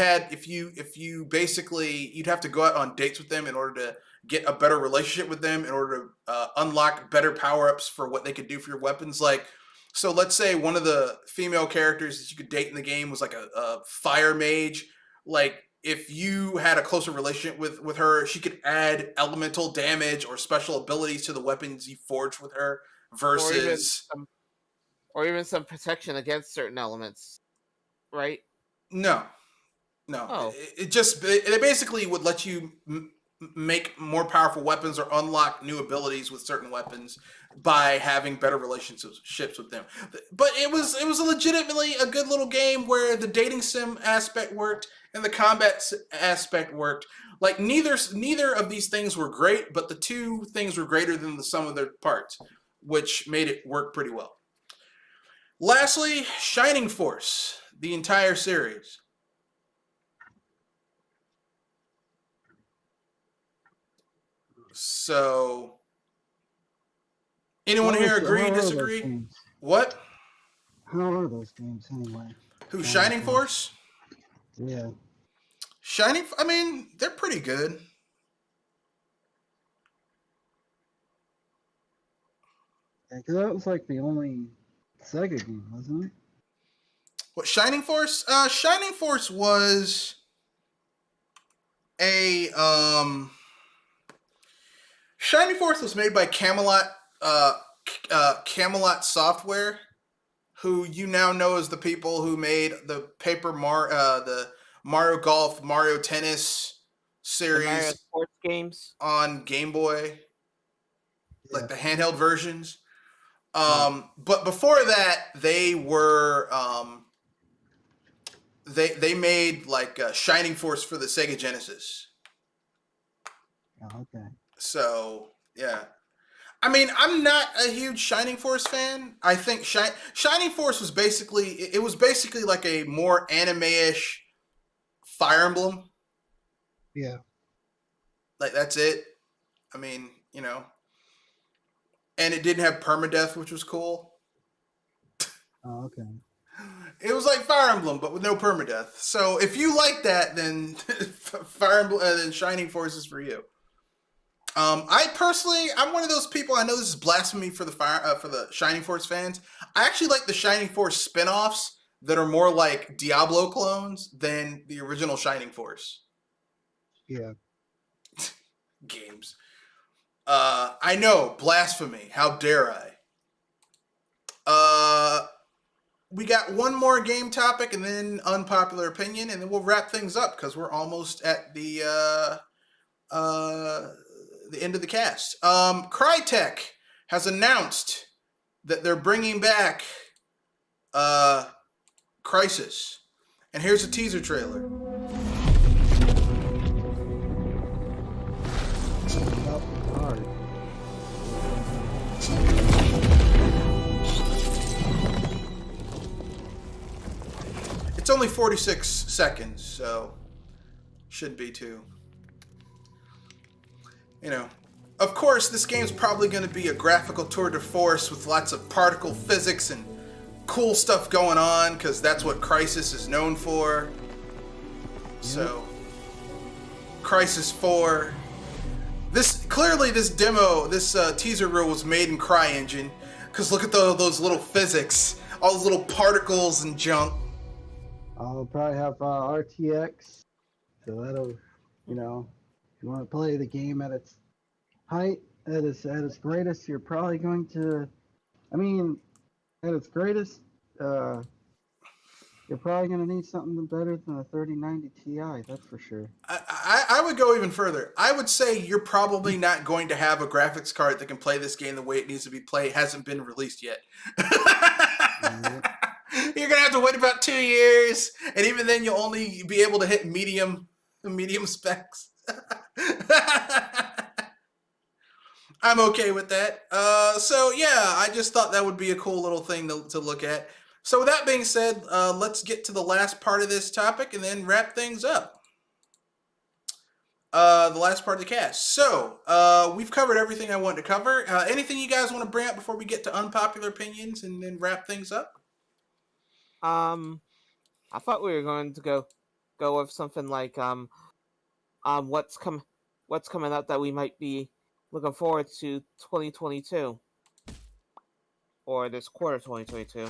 basically you'd have to go out on dates with them in order to get a better relationship with them, in order to unlock better power-ups for what they could do for your weapons. Like, so let's say one of the female characters that you could date in the game was like a fire mage. Like if you had a closer relationship with her, she could add elemental damage or special abilities to the weapons you forged with her versus or even some protection against certain elements, right? No. Oh. It basically would let you make more powerful weapons or unlock new abilities with certain weapons by having better relationships with them. But it was legitimately a good little game where the dating sim aspect worked and the combat aspect worked. Like neither of these things were great, but the two things were greater than the sum of their parts, which made it work pretty well. Lastly, Shining Force, the entire series. So, anyone here agree, disagree? What? How are those games anyway? Who, Shining Force? Yeah. I mean, they're pretty good. Yeah, because that was like the only Sega game, wasn't it? What, Shining Force? Shining Force was a Shining Force was made by Camelot Software, who you now know as the people who made the the Mario Golf, Mario Tennis series, the Mario sports games on Game Boy, like the handheld versions. But before that, they were they made like Shining Force for the Sega Genesis. Oh, okay. So yeah, I mean, I'm not a huge Shining Force fan. I think Shining Force was basically like a more anime-ish Fire Emblem. Yeah. Like that's it. I mean, you know, and it didn't have permadeath, which was cool. Oh, okay. It was like Fire Emblem, but with no permadeath. So if you like that, then Fire Emblem, then Shining Force is for you. I'm one of those people. I know this is blasphemy for the Shining Force fans. I actually like the Shining Force spin-offs that are more like Diablo clones than the original Shining Force Yeah. games. I know, blasphemy. How dare I? We got one more game topic and then unpopular opinion, and then we'll wrap things up because we're almost at the end of the cast. Crytek has announced that they're bringing back Crysis, and here's a teaser trailer. It's only 46 seconds, so shouldn't be too. You know, of course, this game's probably going to be a graphical tour de force with lots of particle physics and cool stuff going on, because that's what Crysis is known for. So, Crysis 4. This teaser reel was made in CryEngine, because look at those little physics, all those little particles and junk. I'll probably have RTX, so that'll, you know, if you want to play the game at its height at its greatest, you're probably going to. I mean, at its greatest, you're probably going to need something better than a 3090 Ti. That's for sure. I would go even further. I would say you're probably not going to have a graphics card that can play this game the way it needs to be played. It hasn't been released yet. You're gonna have to wait about 2 years, and even then, you'll only be able to hit medium specs. I'm okay with that. So yeah, I just thought that would be a cool little thing to look at. So with that being said, let's get to the last part of this topic and then wrap things up. The last part of the cast. So we've covered everything I wanted to cover. Anything you guys want to bring up before we get to unpopular opinions and then wrap things up? I thought we were going to go with something like what's coming up that we might be looking forward to 2022 or this quarter 2022.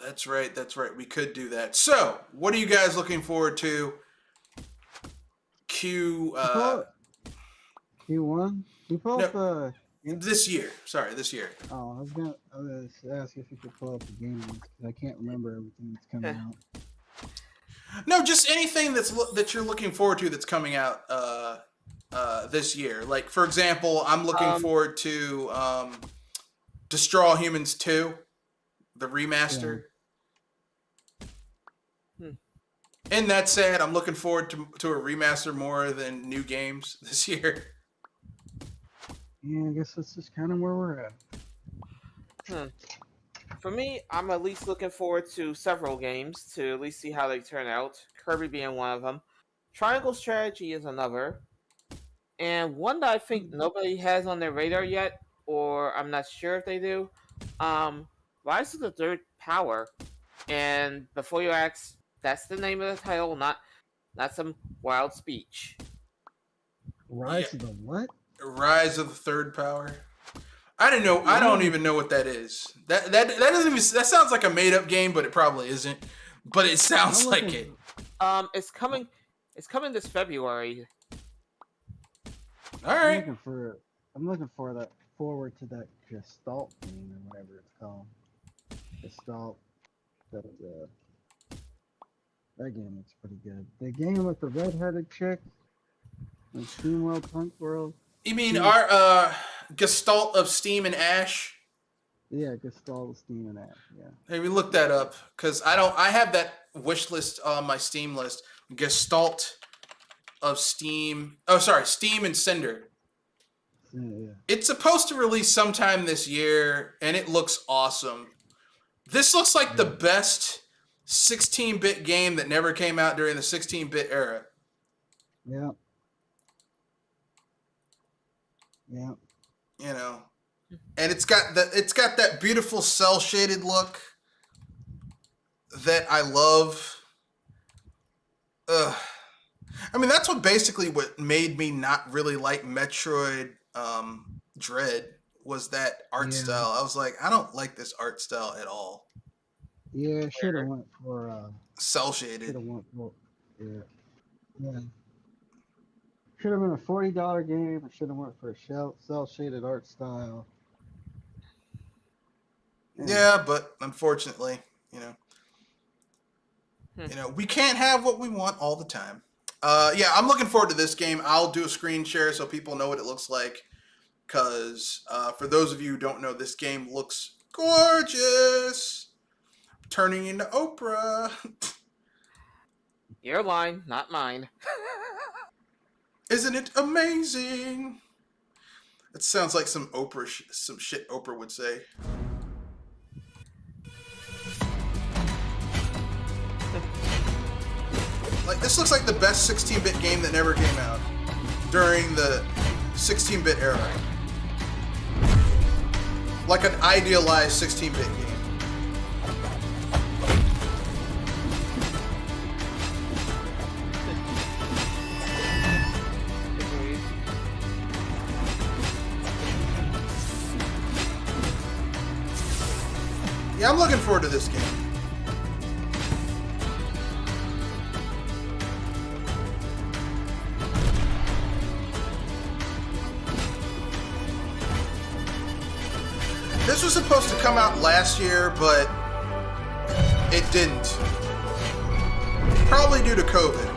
That's right. We could do that. So, what are you guys looking forward to? Q1. You pull up this year. Sorry, this year. Oh, I was gonna ask if you could pull up the game list because I can't remember everything that's coming out. No, just anything that you're looking forward to that's coming out this year. Like, for example, I'm looking forward to Destroy All Humans 2, the remaster. Yeah. And that said, I'm looking forward to a remaster more than new games this year. Yeah, I guess that's just kind of where we're at. For me, I'm at least looking forward to several games to at least see how they turn out. Kirby being one of them. Triangle Strategy is another. And one that I think nobody has on their radar yet, or I'm not sure if they do, Rise of the Third Power. And before you ask, that's the name of the title, not some wild speech. Rise of the what? Rise of the Third Power. I don't know. I don't even know what that is. That doesn't even. That sounds like a made up game, but it probably isn't. But it sounds like it. It's coming. It's coming this February. All right. I'm looking forward to that Gestalt game or whatever it's called. Gestalt. That game looks pretty good. The game with the red-headed chick in SteamWorld Punk World. You mean our Gestalt of Steam and Ash? Yeah, Gestalt of Steam and Ash. Yeah. Hey, we look that up because I have that wish list on my Steam list. Gestalt of Steam. Oh, sorry, Steam and Cinder. Yeah. It's supposed to release sometime this year, and it looks awesome. This looks like the best 16-bit game that never came out during the 16-bit era. Yeah. Yeah. You know, and it's got that beautiful cell shaded look that I love. I mean, that's what made me not really like Metroid Dread was that art style. I was like, I don't like this art style at all. Yeah, should have went for cell shaded. Should have went for yeah. Should have been a $40 game. I should have went for a cell shaded art style. Yeah, but unfortunately, you know, we can't have what we want all the time. Yeah, I'm looking forward to this game. I'll do a screen share so people know what it looks like. Because for those of you who don't know, this game looks gorgeous. Turning into Oprah. Your line, not mine. Isn't it amazing? It sounds like some shit Oprah would say. Like, this looks like the best 16-bit game that never came out during the 16-bit era. Like an idealized 16-bit game. Yeah, I'm looking forward to this game. was supposed to come out last year, but it didn't. Probably due to COVID.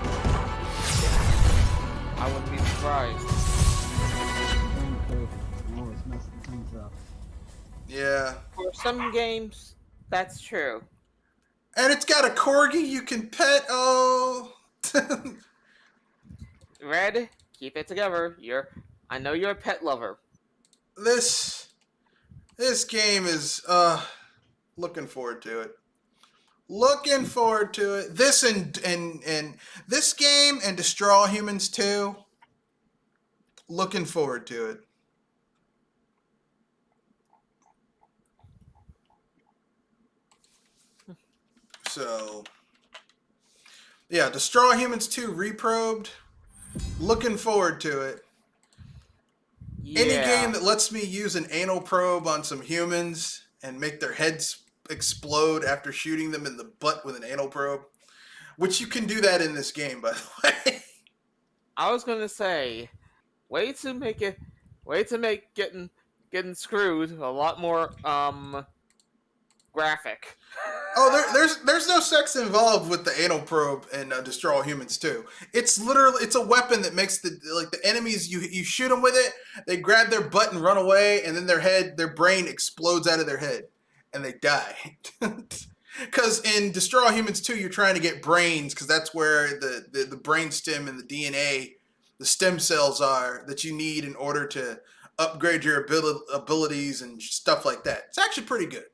I wouldn't be surprised. Always messing things up. Yeah. For some games, that's true. And it's got a corgi you can pet. Oh. Red, keep it together. I know you're a pet lover. This game is looking forward to it. Looking forward to it. This and this game and Destroy All Humans 2. Looking forward to it. So, yeah, Destroy All Humans 2 Reprobed. Looking forward to it. Yeah. Any game that lets me use an anal probe on some humans and make their heads explode after shooting them in the butt with an anal probe, which you can do that in this game, by the way. I was gonna say, way to make getting screwed a lot more graphic. Oh, there's no sex involved with the anal probe in Destroy All Humans 2. It's a weapon that makes the enemies, you shoot them with it, they grab their butt and run away, and then their brain explodes out of their head and they die. Because in Destroy All Humans 2, you're trying to get brains, because that's where the brain stem and the DNA, the stem cells are that you need in order to upgrade your abilities and stuff like that. It's actually pretty good.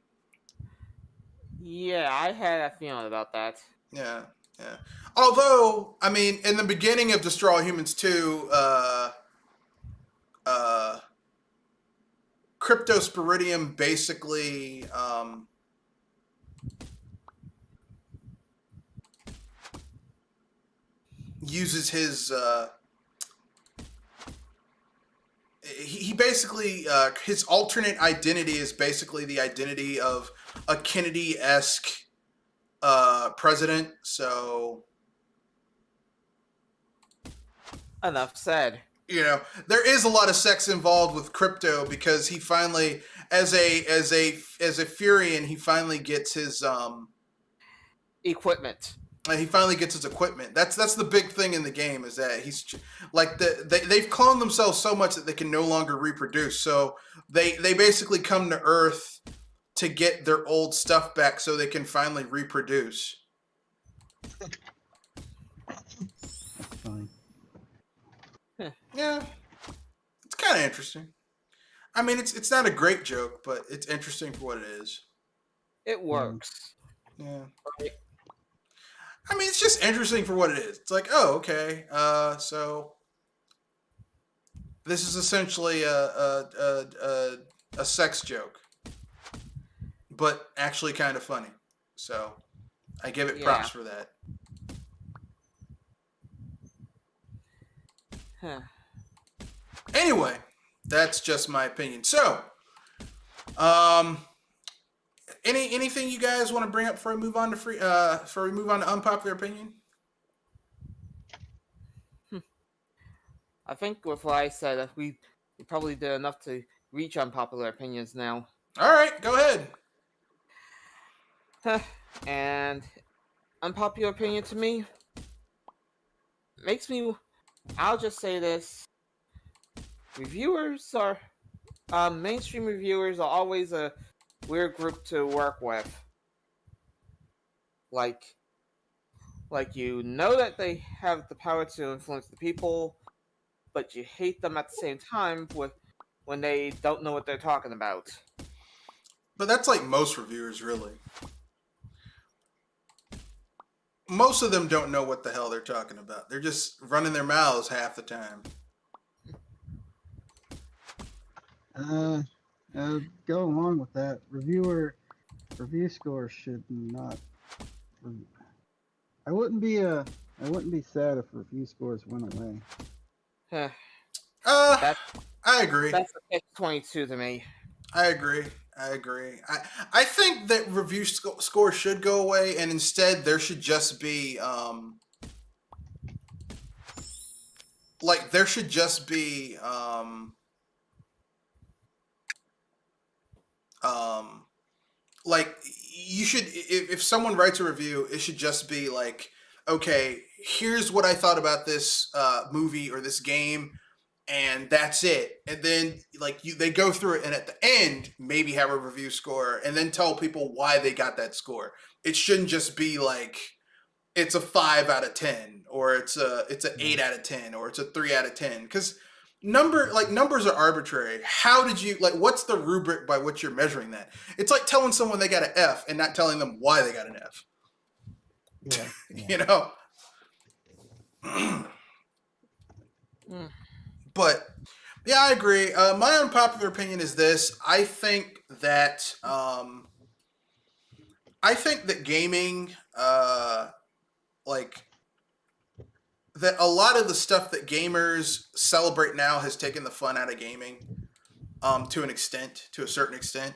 Yeah, I had a feeling about that. Yeah. Although, I mean, in the beginning of Destroy All Humans 2, Cryptosporidium basically uses his he basically his alternate identity is basically the identity of a Kennedy-esque president. So Enough said. you know, there is a lot of sex involved with Crypto, because he finally, as a Furian, he finally gets his Equipment. he finally gets his equipment. That's the big thing in the game, is that he's like they've cloned themselves so much that they can no longer reproduce. So they basically come to Earth to get their old stuff back so they can finally reproduce. That's funny. Yeah, it's kind of interesting. I mean, it's not a great joke, but it's interesting for what it is. It works. Yeah. Right. I mean, it's just interesting for what it is. It's like, oh, okay. So this is essentially a sex joke, but actually kind of funny. So I give it props for that. Huh. Anyway, that's just my opinion. So, anything you guys want to bring up before we move on to unpopular opinion? I think with what I said, we probably did enough to reach unpopular opinions now. All right, go ahead. And unpopular opinion to me makes me. I'll just say this: reviewers are mainstream reviewers are always a weird group to work with. Like you know that they have the power to influence the people, but you hate them at the same time when they don't know what they're talking about. But that's like most reviewers, really. Most of them don't know what the hell they're talking about. They're just running their mouths half the time. Go along with that. Review scores should not. I wouldn't be sad if review scores went away. I agree. That's a catch-22 to me. I agree. I think that review score should go away, and instead there should just be like you should, if someone writes a review, it should just be like, okay, here's what I thought about this movie or this game, and that's it. And then like they go through it, and at the end maybe have a review score, and then tell people why they got that score. It shouldn't just be like it's a 5 out of 10, or it's an 8 out of 10, or it's a 3 out of 10, because numbers are arbitrary. How did you, like, what's the rubric by which you're measuring that? It's like telling someone they got an F and not telling them why they got an F. Yeah. You know? But yeah, I agree. My unpopular opinion is this. I think that gaming, like, that a lot of the stuff that gamers celebrate now has taken the fun out of gaming, to a certain extent.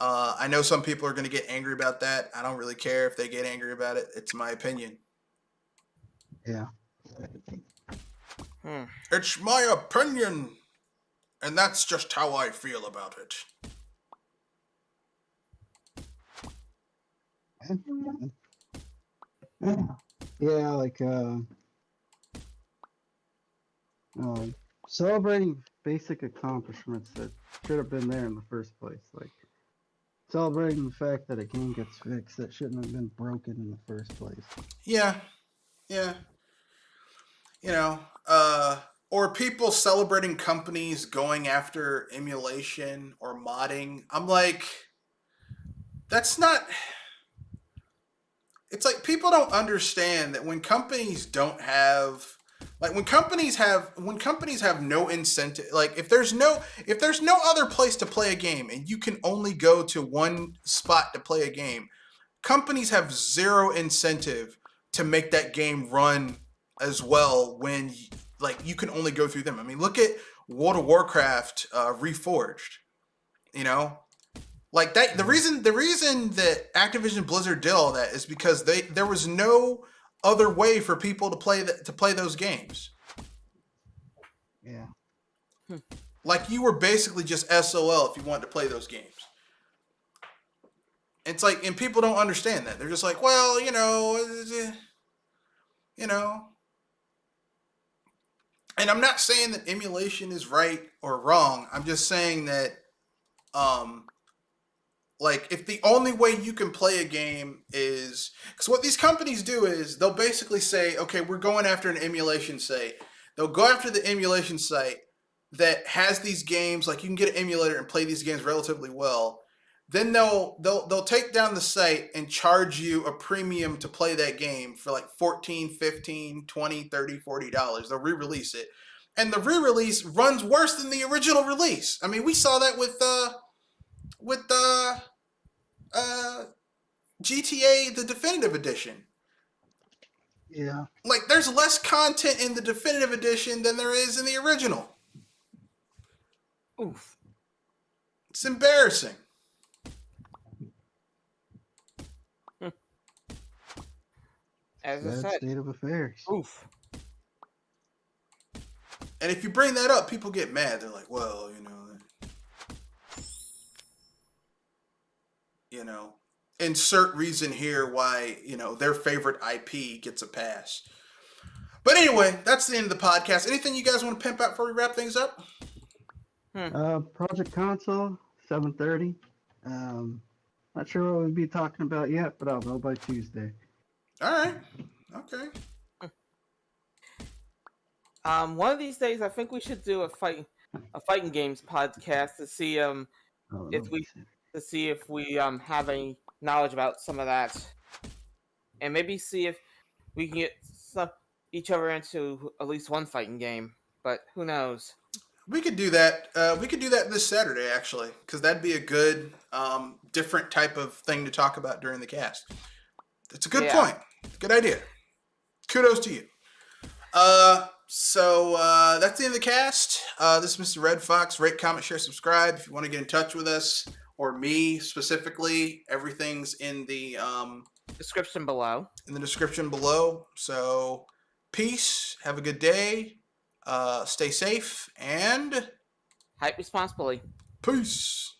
I know some people are going to get angry about that. I don't really care if they get angry about it. It's my opinion. Yeah. It's my opinion, and that's just how I feel about it. Yeah, like celebrating basic accomplishments that should have been there in the first place. Like celebrating the fact that a game gets fixed that shouldn't have been broken in the first place. Yeah. You know, or people celebrating companies going after emulation or modding. I'm like, that's not. It's like people don't understand that when companies don't have, like, when companies have no incentive, like if there's no other place to play a game and you can only go to one spot to play a game, companies have zero incentive to make that game run as well when like you can only go through them. I mean, look at World of Warcraft Reforged. You know, like that. The reason that Activision Blizzard did all that is because there was no other way for people to play those games. Yeah. Like you were basically just SOL if you wanted to play those games. It's like, and people don't understand that. They're just like, well, you know. And I'm not saying that emulation is right or wrong. I'm just saying that, like, if the only way you can play a game is, because what these companies do is they'll basically say, okay, we're going after an emulation site. They'll go after the emulation site that has these games, like you can get an emulator and play these games relatively well. Then they'll take down the site and charge you a premium to play that game for like $14, $15, $20, $30, $40. They'll re-release it. And the re-release runs worse than the original release. I mean, we saw that with GTA, the Definitive Edition. Yeah. Like, there's less content in the Definitive Edition than there is in the original. Oof. It's embarrassing. As I Sad said, state of affairs. oof. And if you bring that up, people get mad. They're like, well, insert reason here why, their favorite IP gets a pass. But anyway, that's the end of the podcast. Anything you guys want to pimp out before we wrap things up? Project Console, 7:30. Not sure what we'll be talking about yet, but I'll know by Tuesday. All right. Okay. One of these days, I think we should do a fighting games podcast to see if we have any knowledge about some of that, and maybe see if we can get each other into at least one fighting game. But who knows? We could do that. We could do that this Saturday, actually, because that'd be a good, different type of thing to talk about during the cast. It's a good point. Good idea. Kudos to you. So that's the end of the cast. This is Mr. Red Fox. Rate, comment, share, subscribe. If you want to get in touch with us, or me specifically, everything's in the description below. So peace. Have a good day. Stay safe and Hype responsibly. peace.